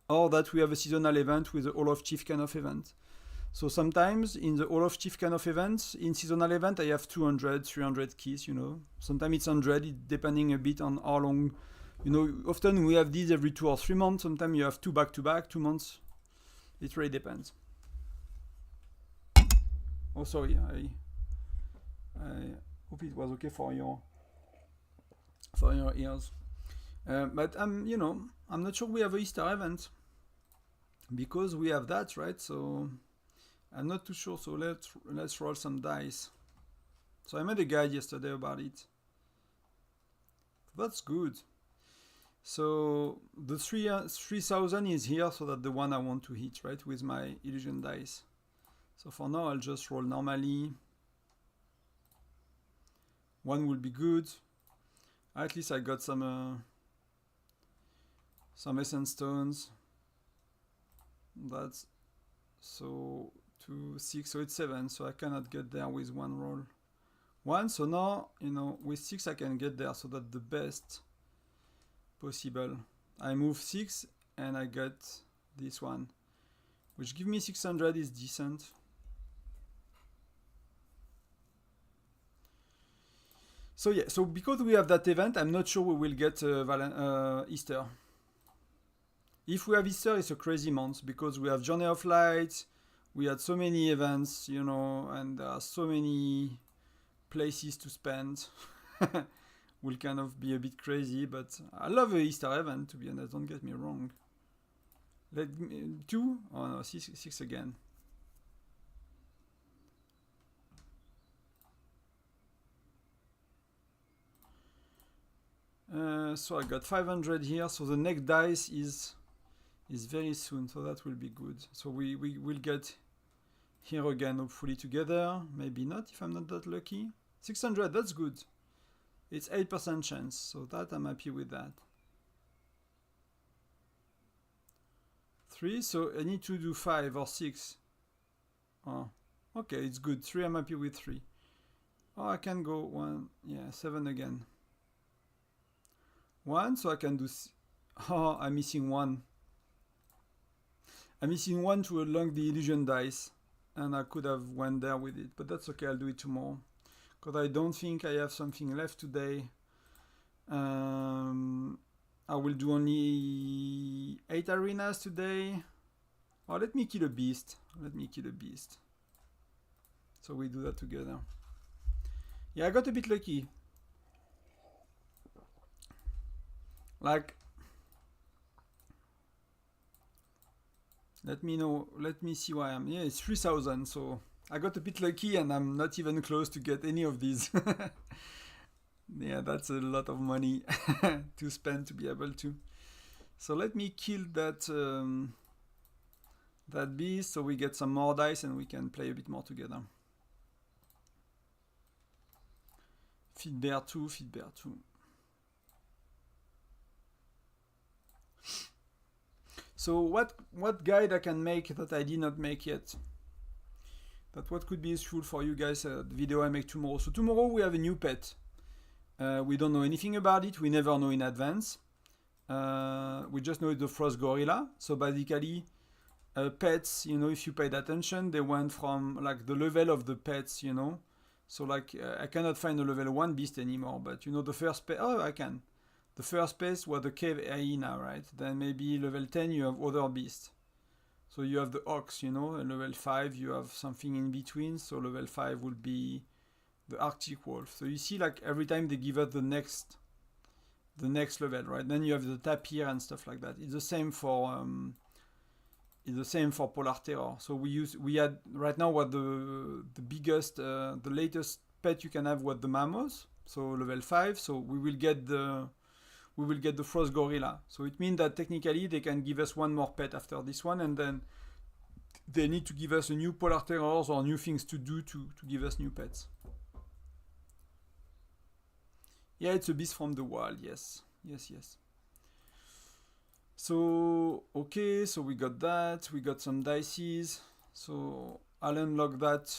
or that we have a seasonal event with the Hall of Chief kind of event. So sometimes in the Hall of Chief kind of events, in seasonal event, I have 200, 300 keys, you know. Sometimes it's 100, depending a bit on how long, you know. Often we have these every 2 or 3 months. Sometimes you have 2 back-to-back, 2 months. It really depends. Oh, sorry, I hope it was okay for your ears. But you know, I'm not sure we have an Easter event, because we have that, right? So I'm not too sure. So let's roll some dice. So I made a guide yesterday about it. That's good. So the 3000 is here, so that the one I want to hit, right, with my illusion dice. So for now, I'll just roll normally. 1 will be good. At least I got some essence stones. That's so 2, 6, so it's 7. So I cannot get there with 1 roll. 1. So now, you know, with 6 I can get there. So that's the best possible. I move 6 and I get this one, which give me 600 is decent. So yeah, so because we have that event, I'm not sure we will get Easter. If we have Easter, it's a crazy month, because we have Journey of Light, we had so many events, you know, and there are so many places to spend. Will kind of be a bit crazy, but I love the Easter event, to be honest, don't get me wrong. Let me, 2? Oh no, 6 again. So I got 500 here, so the next dice is very soon, so that will be good. So we will get here again, hopefully together. Maybe not, if I'm not that lucky. 600, that's good. It's 8% chance, so that I'm happy with that. 3, so I need to do 5 or 6. Oh, okay, it's good. 3, I'm happy with 3. Oh, I can go 1, yeah, 7 again. 1, so I can do. Oh, I'm missing 1. I'm missing 1 to unlock the illusion dice, and I could have went there with it, but that's okay. I'll do it tomorrow, because I don't think I have something left today. I will do only 8 arenas today. Oh, let me kill a beast. So we do that together. Yeah, I got a bit lucky. Like, let me see why I'm. Yeah, it's 3000, so I got a bit lucky, and I'm not even close to get any of these. Yeah, that's a lot of money to spend to be able to. So let me kill that that beast, so we get some more dice and we can play a bit more together. Feed bear 2. So what guide I can make that I did not make yet? That what could be useful for you guys, the video I make tomorrow. So tomorrow we have a new pet. We don't know anything about it. We never know in advance. We just know it's the frost gorilla. So basically, pets, you know, if you paid attention, they went from like the level of the pets, you know. So like I cannot find a level 1 beast anymore, but you know the first pet. Oh, I can. The first pet was the cave hyena, right? Then maybe level 10 you have other beasts. So you have the ox, you know, and level 5 you have something in between. So level 5 will be the Arctic wolf. So you see, like every time they give us the next level, right? Then you have the tapir and stuff like that. It's the same for is the same for Polar Terror. So we had right now what the biggest, the latest pet you can have what the Mamos, so level 5. So we will get the Frost Gorilla. So it means that technically they can give us one more pet after this one, and then they need to give us a new Polar Terrors or new things to do to give us new pets. Yeah, it's a beast from the wild, yes. Yes. So, okay, so we got that. We got some dices. So I'll unlock that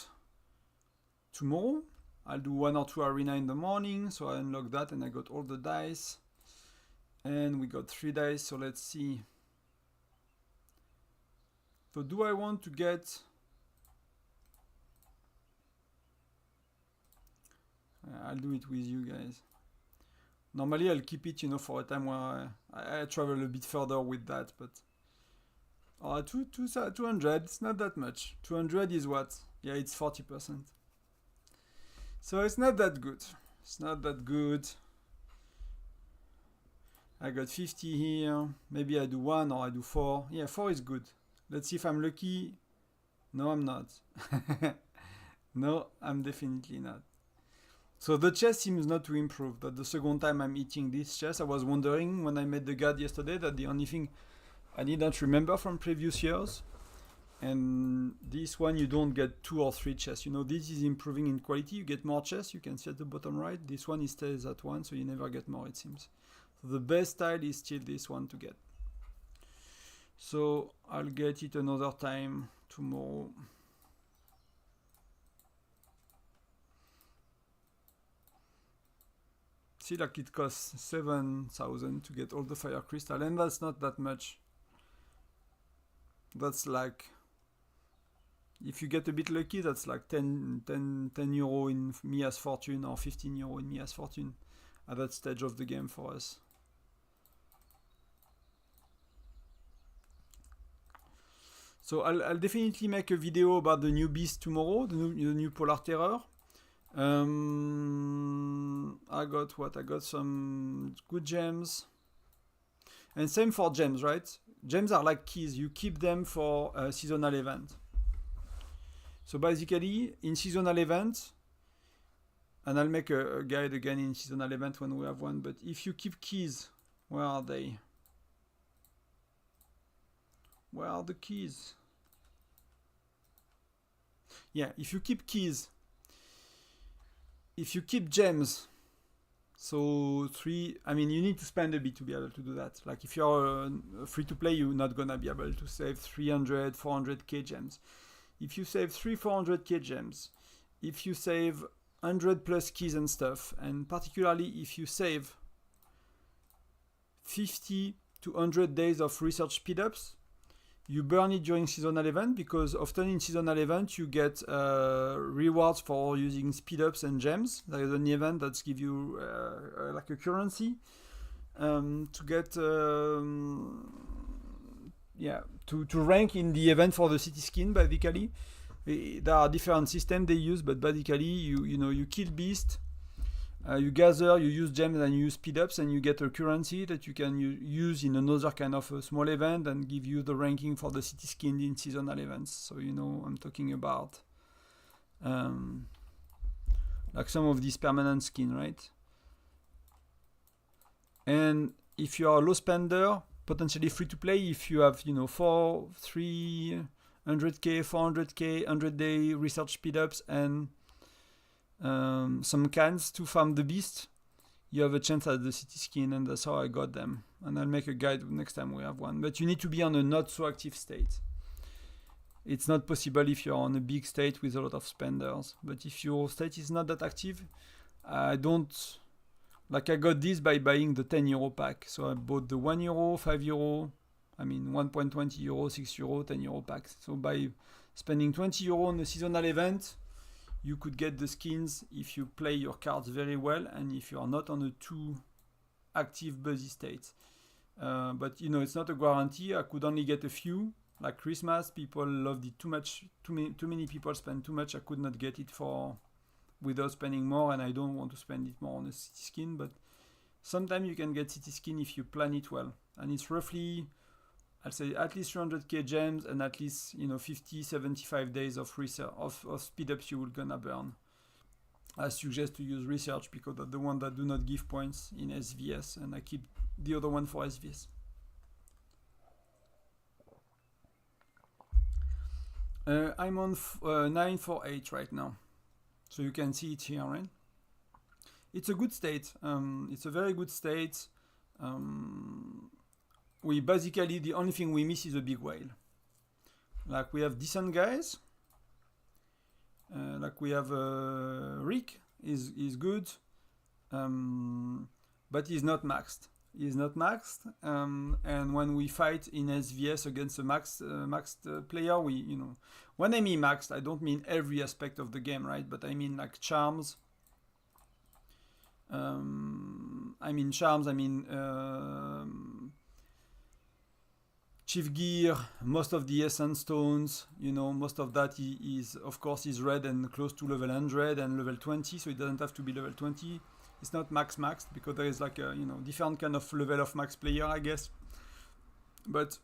tomorrow. I'll do 1 or 2 arena in the morning. So I unlock that and I got all the dice. And we got 3 dice, so let's see. So do I want to get... I'll do it with you guys. Normally I'll keep it, for a time where I travel a bit further with that, but... 200, it's not that much. 200 is what? Yeah, it's 40%. So it's not that good. It's not that good. I got 50 here. Maybe I do 1 or I do 4. Yeah, 4 is good. Let's see if I'm lucky. No, I'm not. No, I'm definitely not. So the chest seems not to improve. That's the second time I'm eating this chest. I was wondering when I made the guide yesterday that the only thing I didn't remember from previous years. And this one you don't get 2 or 3 chests. This is improving in quality. You get more chests. You can see at the bottom right. This one stays at 1, so you never get more, it seems. So the best style is still this one to get. So I'll get it another time tomorrow. See, like it costs 7,000 to get all the fire crystal, and that's not that much. That's like, if you get a bit lucky, that's like 10 euro in Mia's Fortune or 15 euro in Mia's Fortune at that stage of the game for us. So I'll definitely make a video about the new beast tomorrow, the new Polar Terror. I got what? I got some good gems. And same for gems, right? Gems are like keys. You keep them for a seasonal event. So basically, in seasonal event, and I'll make a guide again in seasonal event when we have one, but if you keep keys, where are they? Where are the keys? Yeah, if you keep keys, if you keep gems, so you need to spend a bit to be able to do that. Like if you're free to play, you're not gonna be able to save 300, 400k gems. If you save 400k gems, if you save 100 plus keys and stuff, and particularly if you save 50 to 100 days of research speedups, you burn it during seasonal event, because often in seasonal event you get rewards for using speedups and gems. There is an event that gives you like a currency to get to rank in the event for the city skin. Basically, there are different systems they use, but basically you kill beast. You gather, you use gems and you use speedups, and you get a currency that you can use in another kind of a small event and give you the ranking for the city skin in seasonal events. So I'm talking about like some of these permanent skin, right? And if you are a low spender, potentially free to play, if you have 300k, 400k, 100-day research speedups and some cans to farm the beast, you have a chance at the city skin, and that's how I got them. And I'll make a guide next time we have one. But you need to be on a not so active state. It's not possible if you're on a big state with a lot of spenders. But if your state is not that active, I got this by buying the 10 euro pack. So I bought the 1 euro, 5 euro, 1.20 euro, 6 euro, 10 euro packs. So by spending 20 euro on a seasonal event, you could get the skins if you play your cards very well and if you are not on a too active busy state. But it's not a guarantee. I could only get a few. Like Christmas, people loved it too much. Too many people spend too much. I could not get it without spending more, and I don't want to spend it more on a city skin. But sometimes you can get city skin if you plan it well, and it's roughly I'll say at least 300k gems and at least 50, 75 days of research of speed ups you will gonna burn. I suggest to use research because that's the one that do not give points in SVS, and I keep the other one for SVS. I'm on 948 right now, so you can see it here, right? It's a good state. It's a very good state. We basically, the only thing we miss is a big whale. Like we have decent guys. Like we have Rick is good, but he's not maxed. He's not maxed, and when we fight in SVS against a maxed player, when I mean maxed, I don't mean every aspect of the game, right? But I mean like charms. I mean Chief Gear, most of the Essence Stones, most of that is, of course, is red and close to level 100 and level 20, so it doesn't have to be level 20. It's not maxed because there is like a, different kind of level of max player, I guess. But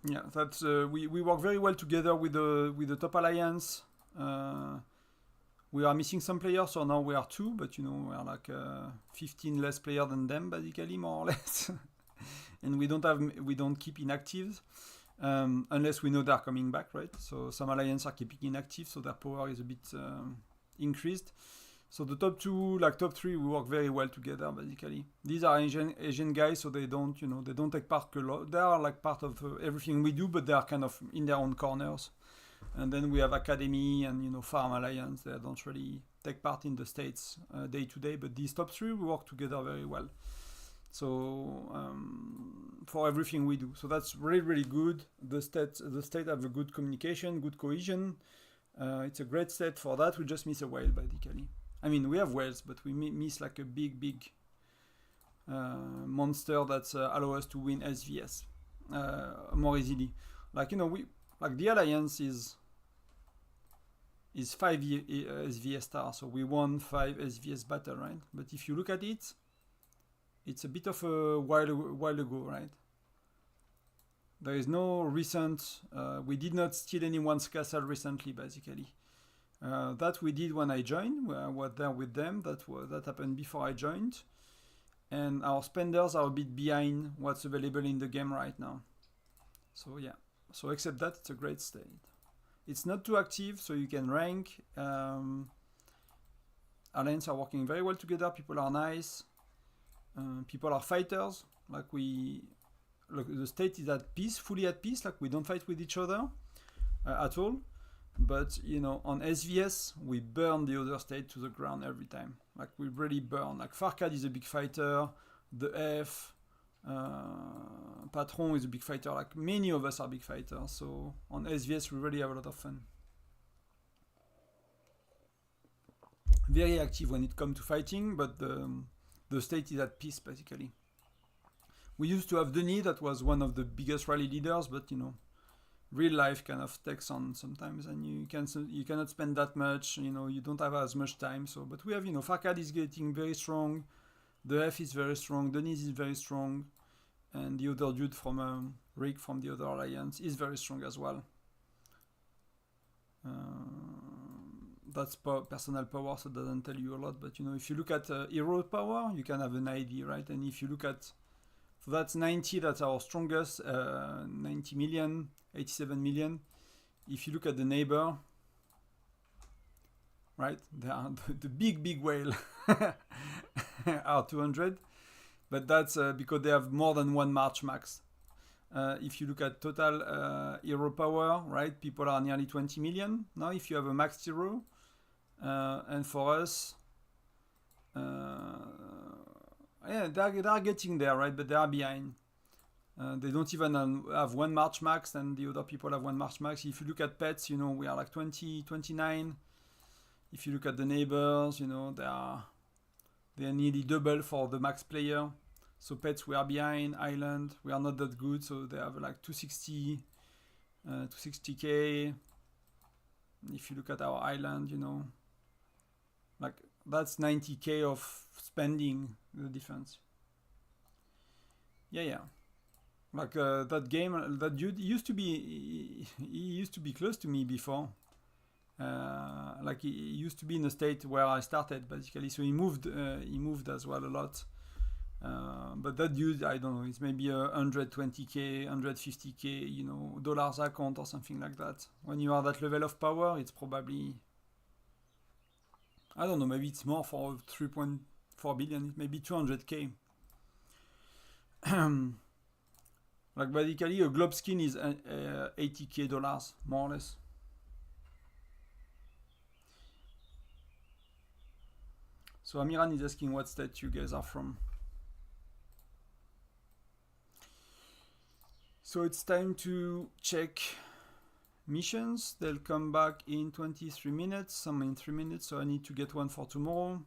yeah, that's we work very well together with the top alliance. We are missing some players, so now we are 2, but we are like 15 less players than them, basically, more or less. And we don't keep inactives unless we know they're coming back, right? So some alliances are keeping inactive, so their power is a bit increased. So the top 2, like top 3, we work very well together, basically. These are Asian guys, so they don't take part a lot. They are like part of everything we do, but they are kind of in their own corners. And then we have Academy and Farm Alliance. They don't really take part in the states day to day, but these top 3 we work together very well. So for everything we do, so that's really, really good. The state have a good communication, good cohesion. It's a great state for that. We just miss a whale, basically. I mean, we have whales, but we miss like a big monster that allow us to win SVS more easily. Like the alliance is 5 SVS star, so we won 5 SVS battle, right? But if you look at it, it's a bit of a while ago, right? There is no recent. We did not steal anyone's castle recently, basically. That we did when I joined. I was there with them. That happened before I joined. And our spenders are a bit behind what's available in the game right now. So yeah. So except that, it's a great state. It's not too active, so you can rank. Alliances are working very well together. People are nice. People are fighters. Like the state is at peace, fully at peace. Like we don't fight with each other at all. But on SVS we burn the other state to the ground every time. Like we really burn. Like Farcad is a big fighter. The F, Patron is a big fighter. Like many of us are big fighters. So on SVS we really have a lot of fun. Very active when it comes to fighting, but the state is at peace, basically. We used to have Denis, that was one of the biggest rally leaders, but real life kind of takes on sometimes, and you cannot spend that much. You don't have as much time. So, but we have Farcad is getting very strong. The F is very strong. Denis is very strong, and the other dude from Rick from the other alliance is very strong as well. That's personal power, so it doesn't tell you a lot. But if you look at hero power, you can have an idea, right? And if you look at, so that's 90. That's our strongest. 90 million, 87 million. If you look at the neighbor, right? They are the big whale are 200, but that's because they have more than one March max. If you look at total hero power, right? People are nearly 20 million now. If you have a max hero. And for us, yeah, they are getting there, right? But they are behind. They don't even have one March max, and the other people have one March max. If you look at pets, we are like 20, 29. If you look at the neighbors, they are nearly double for the max player. So pets, we are behind. Island, we are not that good, so they have like 260, 260k. If you look at our island, like that's 90k of spending the defense. Yeah. Like that game, that dude used to be, he used to be close to me before. Like he used to be in a state where I started basically, so he moved as well a lot. But that dude, I don't know, it's maybe 120k, 150k, you know, dollars account or something like that. When you are that level of power, it's probably, I don't know, maybe it's more for 3.4 billion, maybe 200k. Like basically a globe skin is 80k dollars, more or less. So Amiran is asking what state you guys are from. So it's time to check missions. They'll come back in 23 minutes, some in 3 minutes, so I need to get one for tomorrow.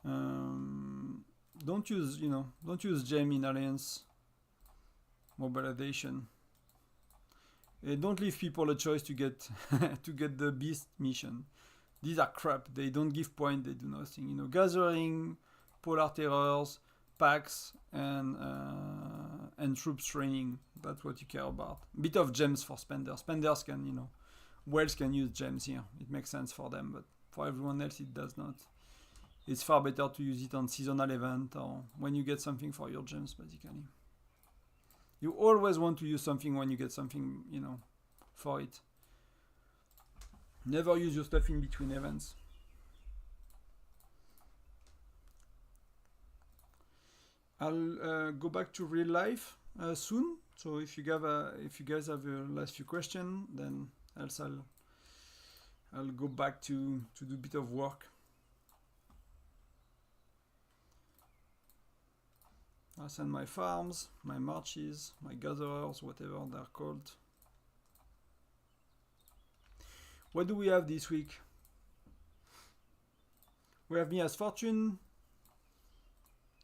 Don't use gem in Alliance mobilization. Don't leave people a choice to get to get the beast mission. These are crap. They don't give point. They do nothing. You know, gathering, polar terrors, packs, and troops training. That's what you care about. Bit of gems for spenders. Spenders can, you know, whales can use gems here. It makes sense for them, but for everyone else it does not. It's far better to use it on seasonal event or when you get something for your gems, basically. You always want to use something when you get something, you know, for it. Never use your stuff in between events. I'll go back to real life soon. So if you guys have a last few questions, then else I'll go back to do a bit of work. I'll send my farms, my marches, my gatherers, whatever they're called. What do we have this week? We have me as fortune.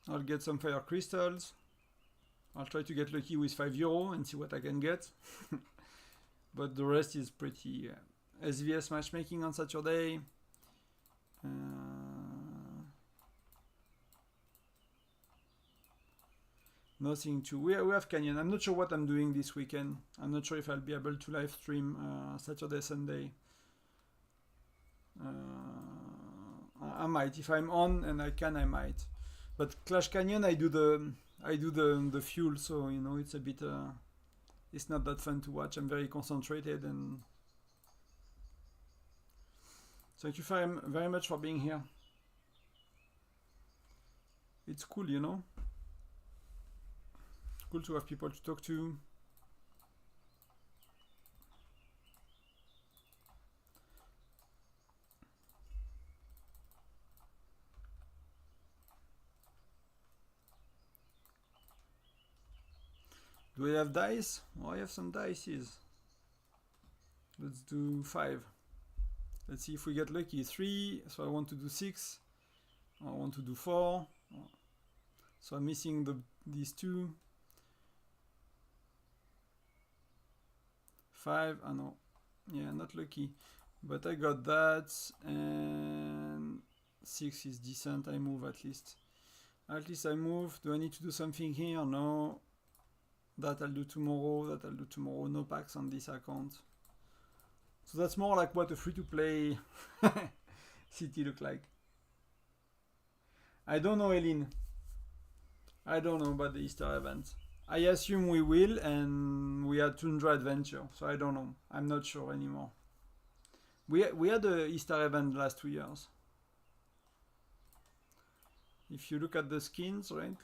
I'll get some fire crystals. I'll try to get lucky with €5 and see what I can get. But the rest is pretty SVS matchmaking on Saturday. Nothing to... We have Canyon. I'm not sure what I'm doing this weekend. I'm not sure if I'll be able to live stream Saturday, Sunday. I might. If I'm on and I can, I might. But Clash Canyon, I do the fuel, so you know it's a bit. It's not that fun to watch. I'm very concentrated and. Thank you very much for being here. It's cool, you know. Cool to have people to talk to. Do we have dice? Oh, I have some dices. Let's do 5. Let's see if we get lucky. 3, so I want to do 6. I want to do 4. So I'm missing these 2. 5, I know. Yeah, not lucky. But I got that, and 6 is decent. I move at least. At least I move. Do I need to do something here? No. That I'll do tomorrow. No packs on this account. So that's more like what a free-to-play city look like. I don't know, Eileen. I don't know about the Easter event. I assume we will, and we had Tundra Adventure, so I don't know. I'm not sure anymore. We had the Easter event last 2 years. If you look at the skins, right?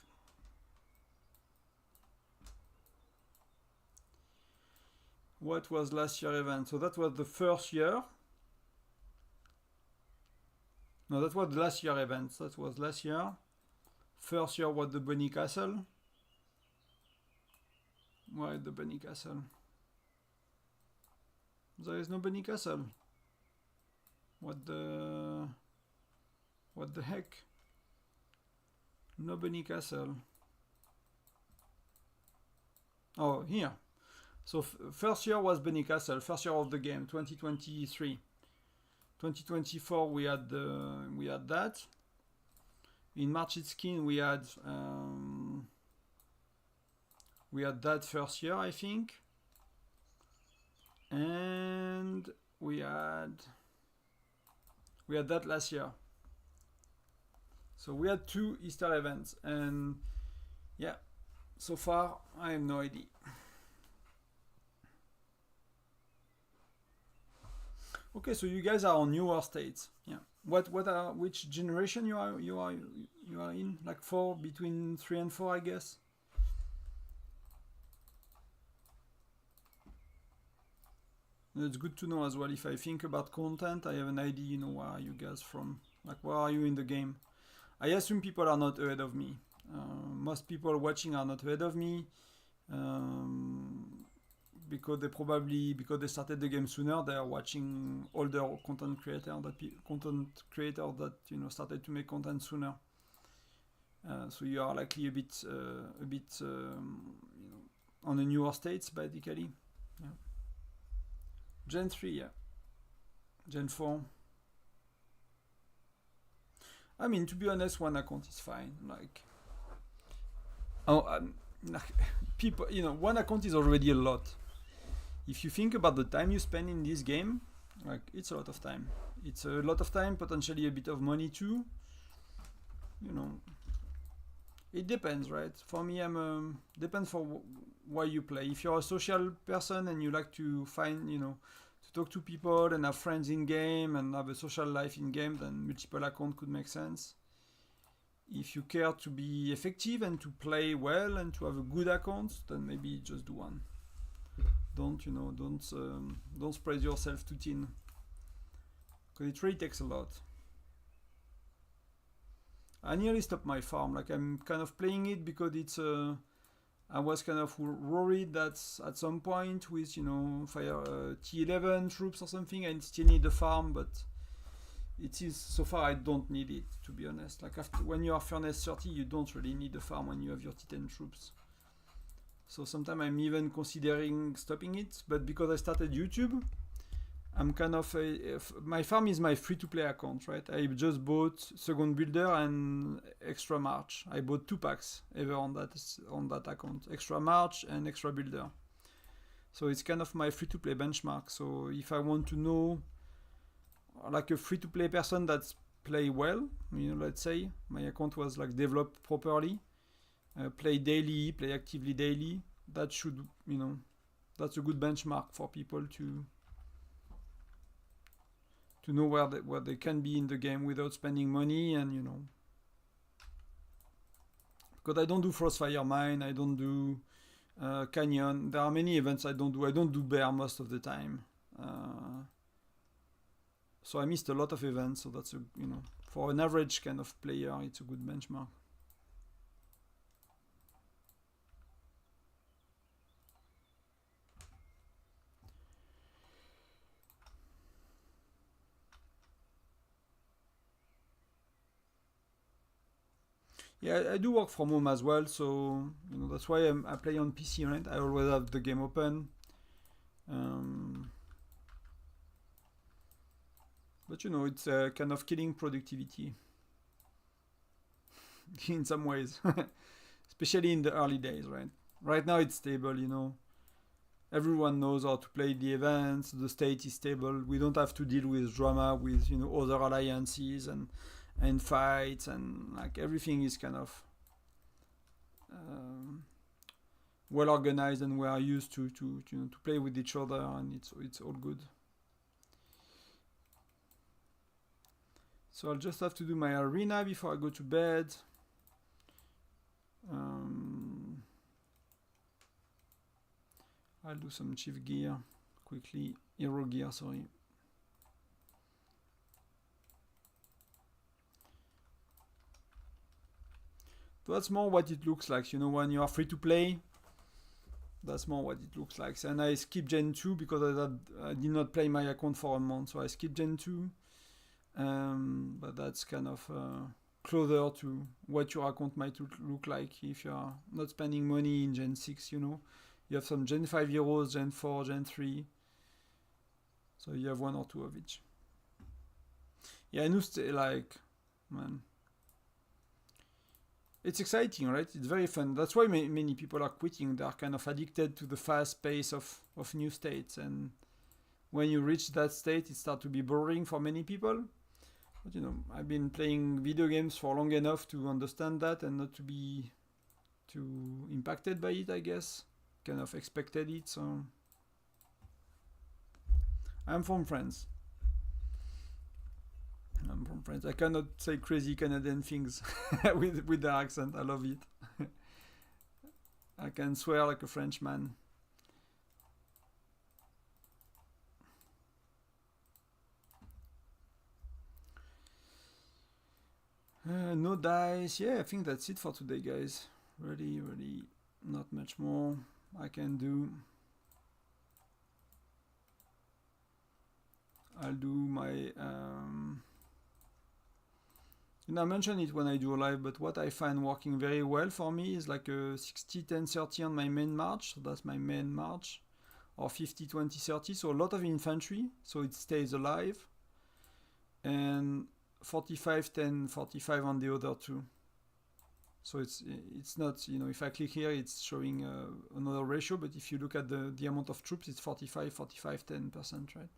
What was last year's event? So that was the first year. No, that was last year's event. That was last year. First year was the Bunny Castle. Why the Bunny Castle? There is no Bunny Castle. What the heck? No Bunny Castle. Oh, here. So first year was Bunny Castle, first year of the game, 2023. 2024 we had that. In March's skin we had We had that first year, I think. And we had that last year. So we had 2 Easter events, and yeah, so far I have no idea. Okay, so you guys are on newer states. Yeah. Which generation you are in? Like 4, between 3 and 4, I guess. It's good to know as well. If I think about content, I have an idea, you know, where are you guys from? Like, where are you in the game? I assume people are not ahead of me. Most people watching are not ahead of me. Because they started the game sooner, they are watching older content creators that you know started to make content sooner. So you are likely a bit you know, on the newer states basically. Yeah. Gen 3, yeah. Gen 4. I mean, to be honest, one account is fine. Like, people, you know, one account is already a lot. If you think about the time you spend in this game, like, it's a lot of time. It's a lot of time, potentially a bit of money too. You know, it depends, right? For me, depends for why you play. If you're a social person and you like to find, you know, to talk to people and have friends in game and have a social life in game, then multiple accounts could make sense. If you care to be effective and to play well and to have a good account, then maybe just do one. Don't spread yourself too thin, because it really takes a lot. I nearly stopped my farm. Like, I'm kind of playing it because it's I was kind of worried that at some point with, you know, fire T11 troops or something, I still need the farm, but it is, so far I don't need it, to be honest. Like, when you are Furnace 30, you don't really need the farm when you have your T10 troops. So sometimes I'm even considering stopping it, but because I started YouTube, I'm kind of my farm is my free-to-play account, right? I just bought Second Builder and Extra March. I bought 2 packs ever on that account, Extra March and Extra Builder. So it's kind of my free-to-play benchmark. So if I want to know, like, a free-to-play person that's play well, you know, let's say my account was like developed properly, play daily, play actively daily, that should, you know, that's a good benchmark for people to know where they can be in the game without spending money. And, you know, because I don't do Frostfire Mine, I don't do Canyon. There are many events I don't do Bear most of the time. So I missed a lot of events. So that's a, you know, for an average kind of player, it's a good benchmark. Yeah, I do work from home as well, so, you know, that's why I play on PC, right? I always have the game open. But, you know, it's kind of killing productivity in some ways, especially in the early days, right? Right now it's stable, you know. Everyone knows how to play the events. The state is stable. We don't have to deal with drama with, you know, other alliances and fights, and like everything is kind of well organized, and we are used to you know, to play with each other, and it's all good. So I'll just have to do my arena before I go to bed. I'll do some chief gear quickly, hero gear, sorry. So that's more what it looks like, you know, when you are free to play. That's more what it looks like. And I skipped Gen 2 because I did not play my account for a month, so I skipped Gen 2. But that's kind of closer to what your account might look like if you are not spending money in Gen 6, you know. You have some Gen 5 heroes, Gen 4, Gen 3. So you have 1 or 2 of each. Yeah, I know, like, man. it's exciting, right? It's very fun. That's why many people are quitting. They are kind of addicted to the fast pace of new states. And when you reach that state, it starts to be boring for many people. But I've been playing video games for long enough to understand that and not to be too impacted by it, I guess. Kind of expected it, so... I'm from France. I cannot say crazy Canadian things with the accent. I love it. I can swear like a Frenchman. No dice. Yeah, I think that's it for today, guys. Really not much more I can do. I'll do my... I mentioned it when I do a live, but what I find working very well for me is like a 60-10-30 on my main march. So that's my main march. Or 50-20-30. So a lot of infantry, so it stays alive. And 45-10-45 on the other two. So it's not, if I click here, it's showing another ratio, but if you look at the amount of troops, it's 45-10%, right?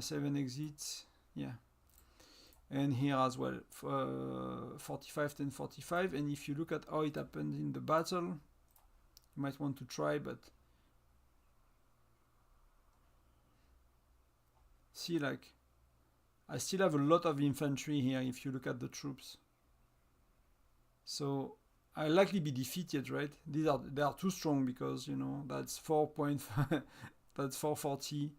7 exits, yeah. And here as well, 45-10-45, and if you look at how it happened in the battle, you might want to try, but see, like, I still have a lot of infantry here if you look at the troops. So I'll likely be defeated, right? They are too strong because that's 4.5 that's 440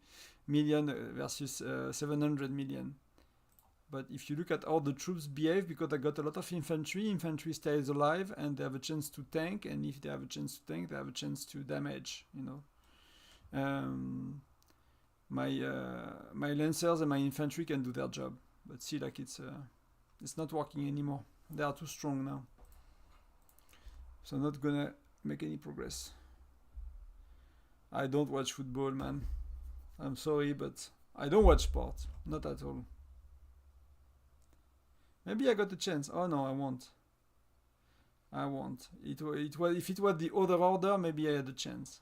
million versus 700 million. But if you look at how the troops behave, because I got a lot of infantry stays alive and they have a chance to tank, and if they have a chance to tank, they have a chance to damage, my lancers and my infantry can do their job. But see, like it's not working anymore. They are too strong now. So I'm not gonna make any progress. I don't watch football, man. I'm sorry, but I don't watch sport. Not at all. Maybe I got a chance. Oh no, I won't. It was if it was the other order, maybe I had a chance.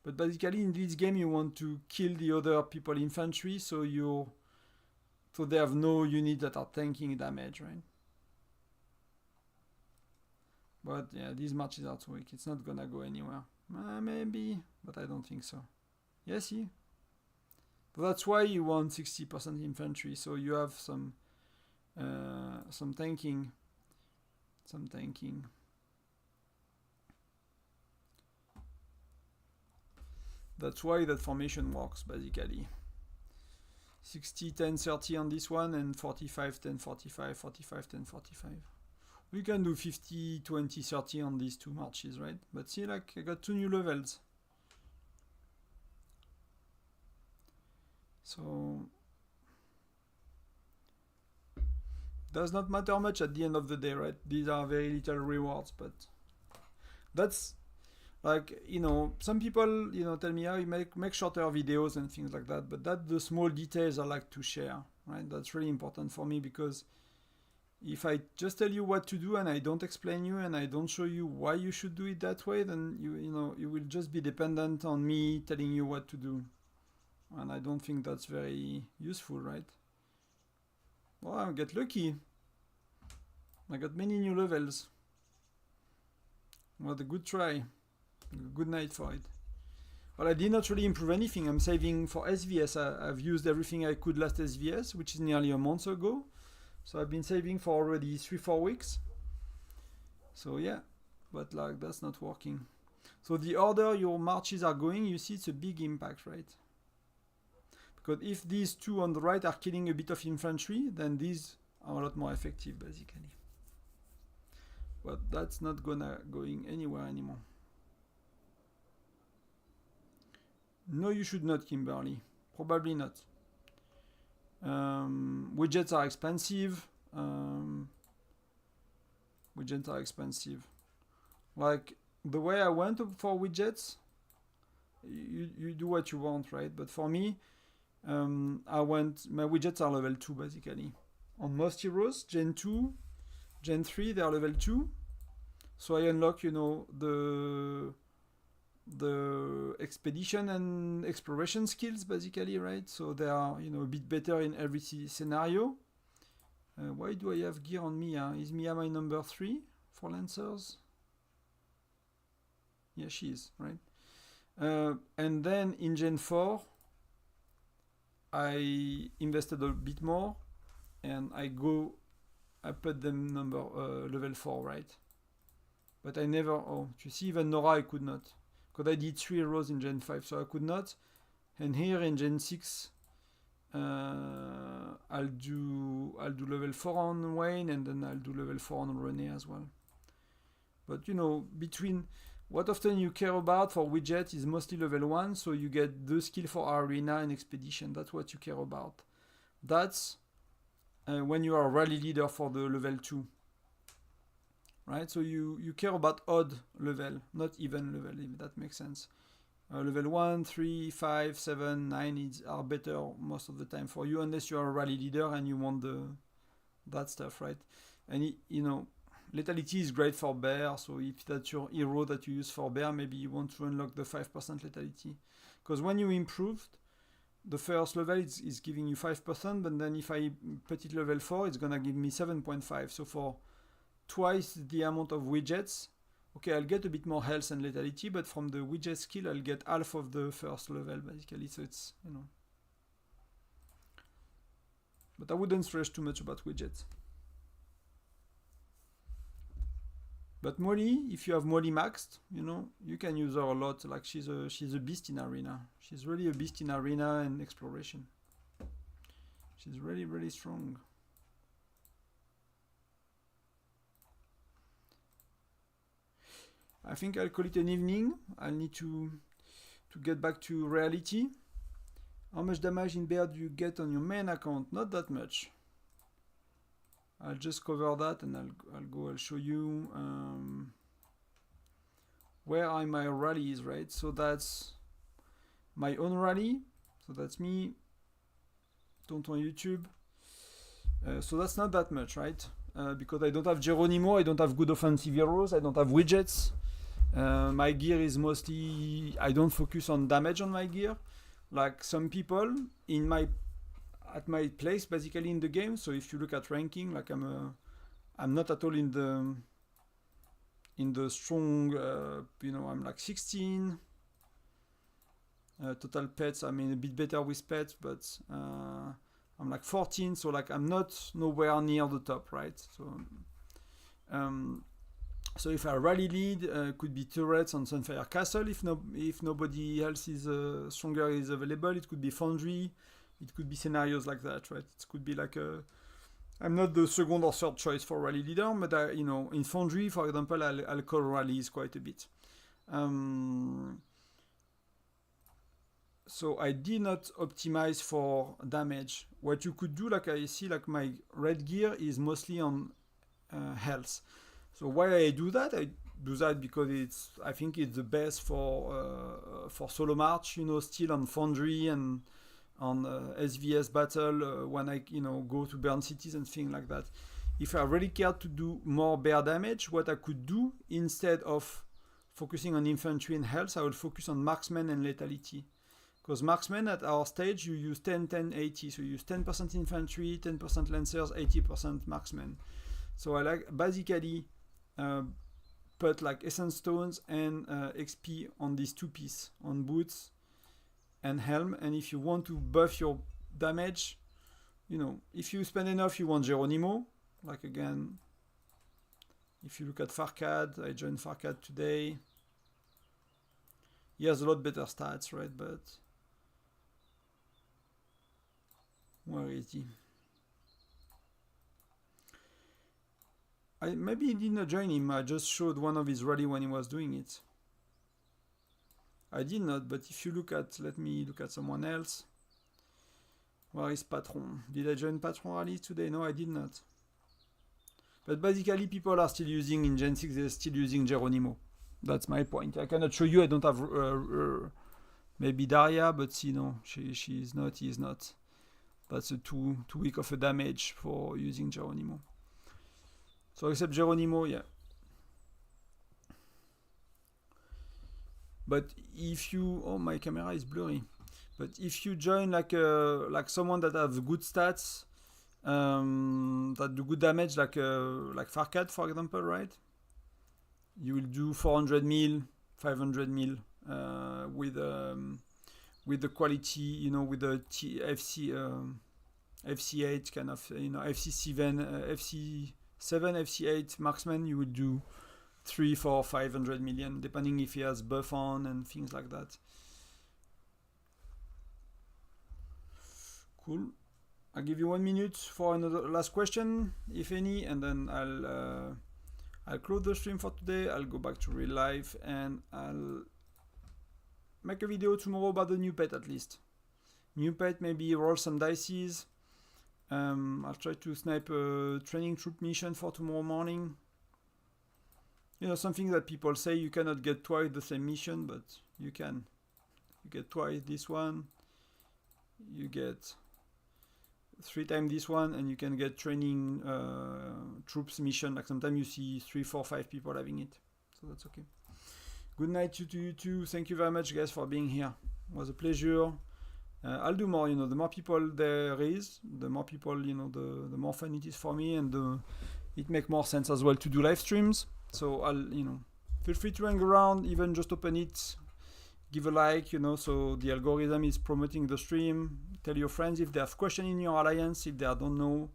But basically, in this game, you want to kill the other people infantry, so they have no units that are tanking damage, right? But yeah, these marches are too weak. It's not gonna go anywhere. Maybe, but I don't think so. Yeah, see? So that's why you want 60% infantry, so you have some tanking. That's why that formation works, basically. 60-10-30 on this one, and 45-10-45, 45-10-45. We can do 50-20-30 on these two marches, right? But see, like, I got 2 new levels. So does not matter much at the end of the day, right? These are very little rewards, but that's like, some people, tell me, you make shorter videos and things like that, but that's the small details I like to share, right? That's really important for me, because if I just tell you what to do and I don't explain you and I don't show you why you should do it that way, then you will just be dependent on me telling you what to do. And I don't think that's very useful, right? Well, I get lucky. I got many new levels. What a good try. Good night for it. Well, I did not really improve anything. I'm saving for SVS. I've used everything I could last SVS, which is nearly a month ago. So I've been saving for already 3-4 weeks. So yeah, but like that's not working. So the order your marches are going, you see it's a big impact, right? Because if these two on the right are killing a bit of infantry, then these are a lot more effective, basically. But that's not going anywhere anymore. No, you should not, Kimberly. Probably not. Widgets are expensive. Like the way I went for widgets, you do what you want, right? But for me, my widgets are level 2 basically on most heroes. Gen 2, Gen 3, they are level 2. So I unlock, you know, the expedition and exploration skills, basically, right? So they are, you know, a bit better in every scenario. Why do I have gear on Mia? Is Mia my number 3 for Lancers? Yeah, she is, right? And then in Gen 4, I invested a bit more, and I put them level 4, right? But I never, you see, even Nora I could not. Because I did 3 heroes in Gen 5, so I could not. And here in Gen 6, I'll do level 4 on Wayne, and then I'll do level 4 on Renee as well. But you know, between what often you care about for widget is mostly level 1, so you get the skill for arena and expedition. That's what you care about. That's when you are a rally leader for the level 2. Right, so you care about odd level, not even level, if that makes sense. Level 1, 3, 5, 7, 9 are better most of the time for you, unless you are a rally leader and you want that stuff, right? And you know, lethality is great for bear, so if that's your hero that you use for bear, maybe you want to unlock the 5% lethality. Because when you improved, the first level is giving you 5%, but then if I put it level 4, it's gonna give me 7.5. So for twice the amount of widgets, okay, I'll get a bit more health and lethality, but from the widget skill, I'll get half of the first level, basically. So it's, you know. But I wouldn't stress too much about widgets. But Molly, if you have Molly maxed, you know, you can use her a lot. Like she's a beast in arena. She's really a beast in arena and exploration. She's really, really strong. I think I'll call it an evening. I'll need to get back to reality. How much damage in bear do you get on your main account? Not that much. I'll just cover that and I'll show you where are my rallies, right? So that's my own rally. So that's me, Tonton YouTube. So that's not that much, right? Because I don't have Geronimo, I don't have good offensive heroes, I don't have widgets. My gear is mostly, I don't focus on damage on my gear like some people at my place basically in the game. So if you look at ranking, like I'm not at all in the strong, you know, I'm like 16 total pets. I mean a bit better with pets, but I'm like 14, so like I'm not nowhere near the top, right? So if I rally lead, could be turrets on Sunfire Castle if nobody else is stronger is available. It could be Foundry. It could be scenarios like that, right? It could be like I'm not the second or third choice for rally leader, but you know, in Foundry, for example, I'll call rallies quite a bit. So I did not optimize for damage. What you could do, like I see, like my red gear is mostly on health. So why I do that? I do that because I think it's the best for solo march, you know, still on Foundry and on SVS battle when I, you know, go to burn cities and things like that. If I really care to do more bear damage, what I could do instead of focusing on infantry and health, I would focus on marksman and lethality. Because marksman at our stage, you use 10, 10, 80. So you use 10% infantry, 10% lancers, 80% marksman. So I like basically put like essence stones and XP on these two pieces, on boots and helm. And if you want to buff your damage, you know, if you spend enough, you want Geronimo. Like again, if you look at Farcad, I joined Farcad today. He has a lot better stats, right? But where is he? Maybe I did not join him. I just showed one of his rally when he was doing it. I did not, but if you look at, let me look at someone else. Where is Patron? Did I join Patron rally today? No, I did not. But basically, people are still using, in Gen 6, they're still using Geronimo. That's my point. I cannot show you, I don't have maybe Daria, but you know, she is not, he is not. That's a two week of a damage for using Geronimo. So except Geronimo, yeah. But if you, oh, my camera is blurry. But if you join like someone that have good stats, that do good damage, like Farcat, for example, right? You will do 400 mil, 500 mil with the quality, you know, with the FC8 kind of, you know, FC7, FC8 marksman. You will do 3, 4, 500 million, depending if he has buff on and things like that. Cool. I'll give you 1 minute for another last question, if any, and then I'll close the stream for today. I'll go back to real life and I'll make a video tomorrow about the new pet at least. New pet, maybe roll some dices. I'll try to snipe a training troop mission for tomorrow morning. You know, something that people say you cannot get twice the same mission, but you can. You get twice this one, you get 3 times this one, and you can get training troops mission. Like sometimes you see 3, 4, 5 people having it, so that's okay. Good night to you too. Thank you very much, guys, for being here. It was a pleasure. I'll do more. You know, the more people there is, the more people, you know, the more fun it is for me, and it makes more sense as well to do live streams. So I'll, you know, feel free to hang around, even just open it, give a like, you know, so the algorithm is promoting the stream. Tell your friends if they have questions in your alliance, if they don't know.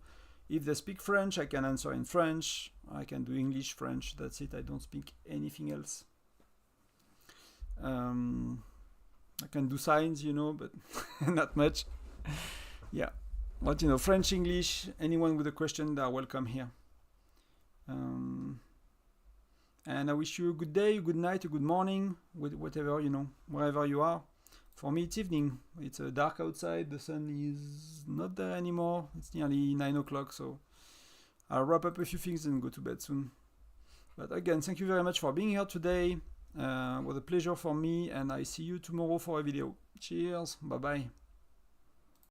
If they speak French, I can answer in French. I can do English, French, that's it. I don't speak anything else. I can do signs, you know, but not much. Yeah, but you know, French, English, anyone with a question, they are welcome here. And I wish you a good day, a good night, a good morning, whatever, you know, wherever you are. For me, it's evening. It's dark outside. The sun is not there anymore. It's nearly 9 o'clock, so I'll wrap up a few things and go to bed soon. But again, thank you very much for being here today. It was a pleasure for me, and I see you tomorrow for a video. Cheers. Bye-bye.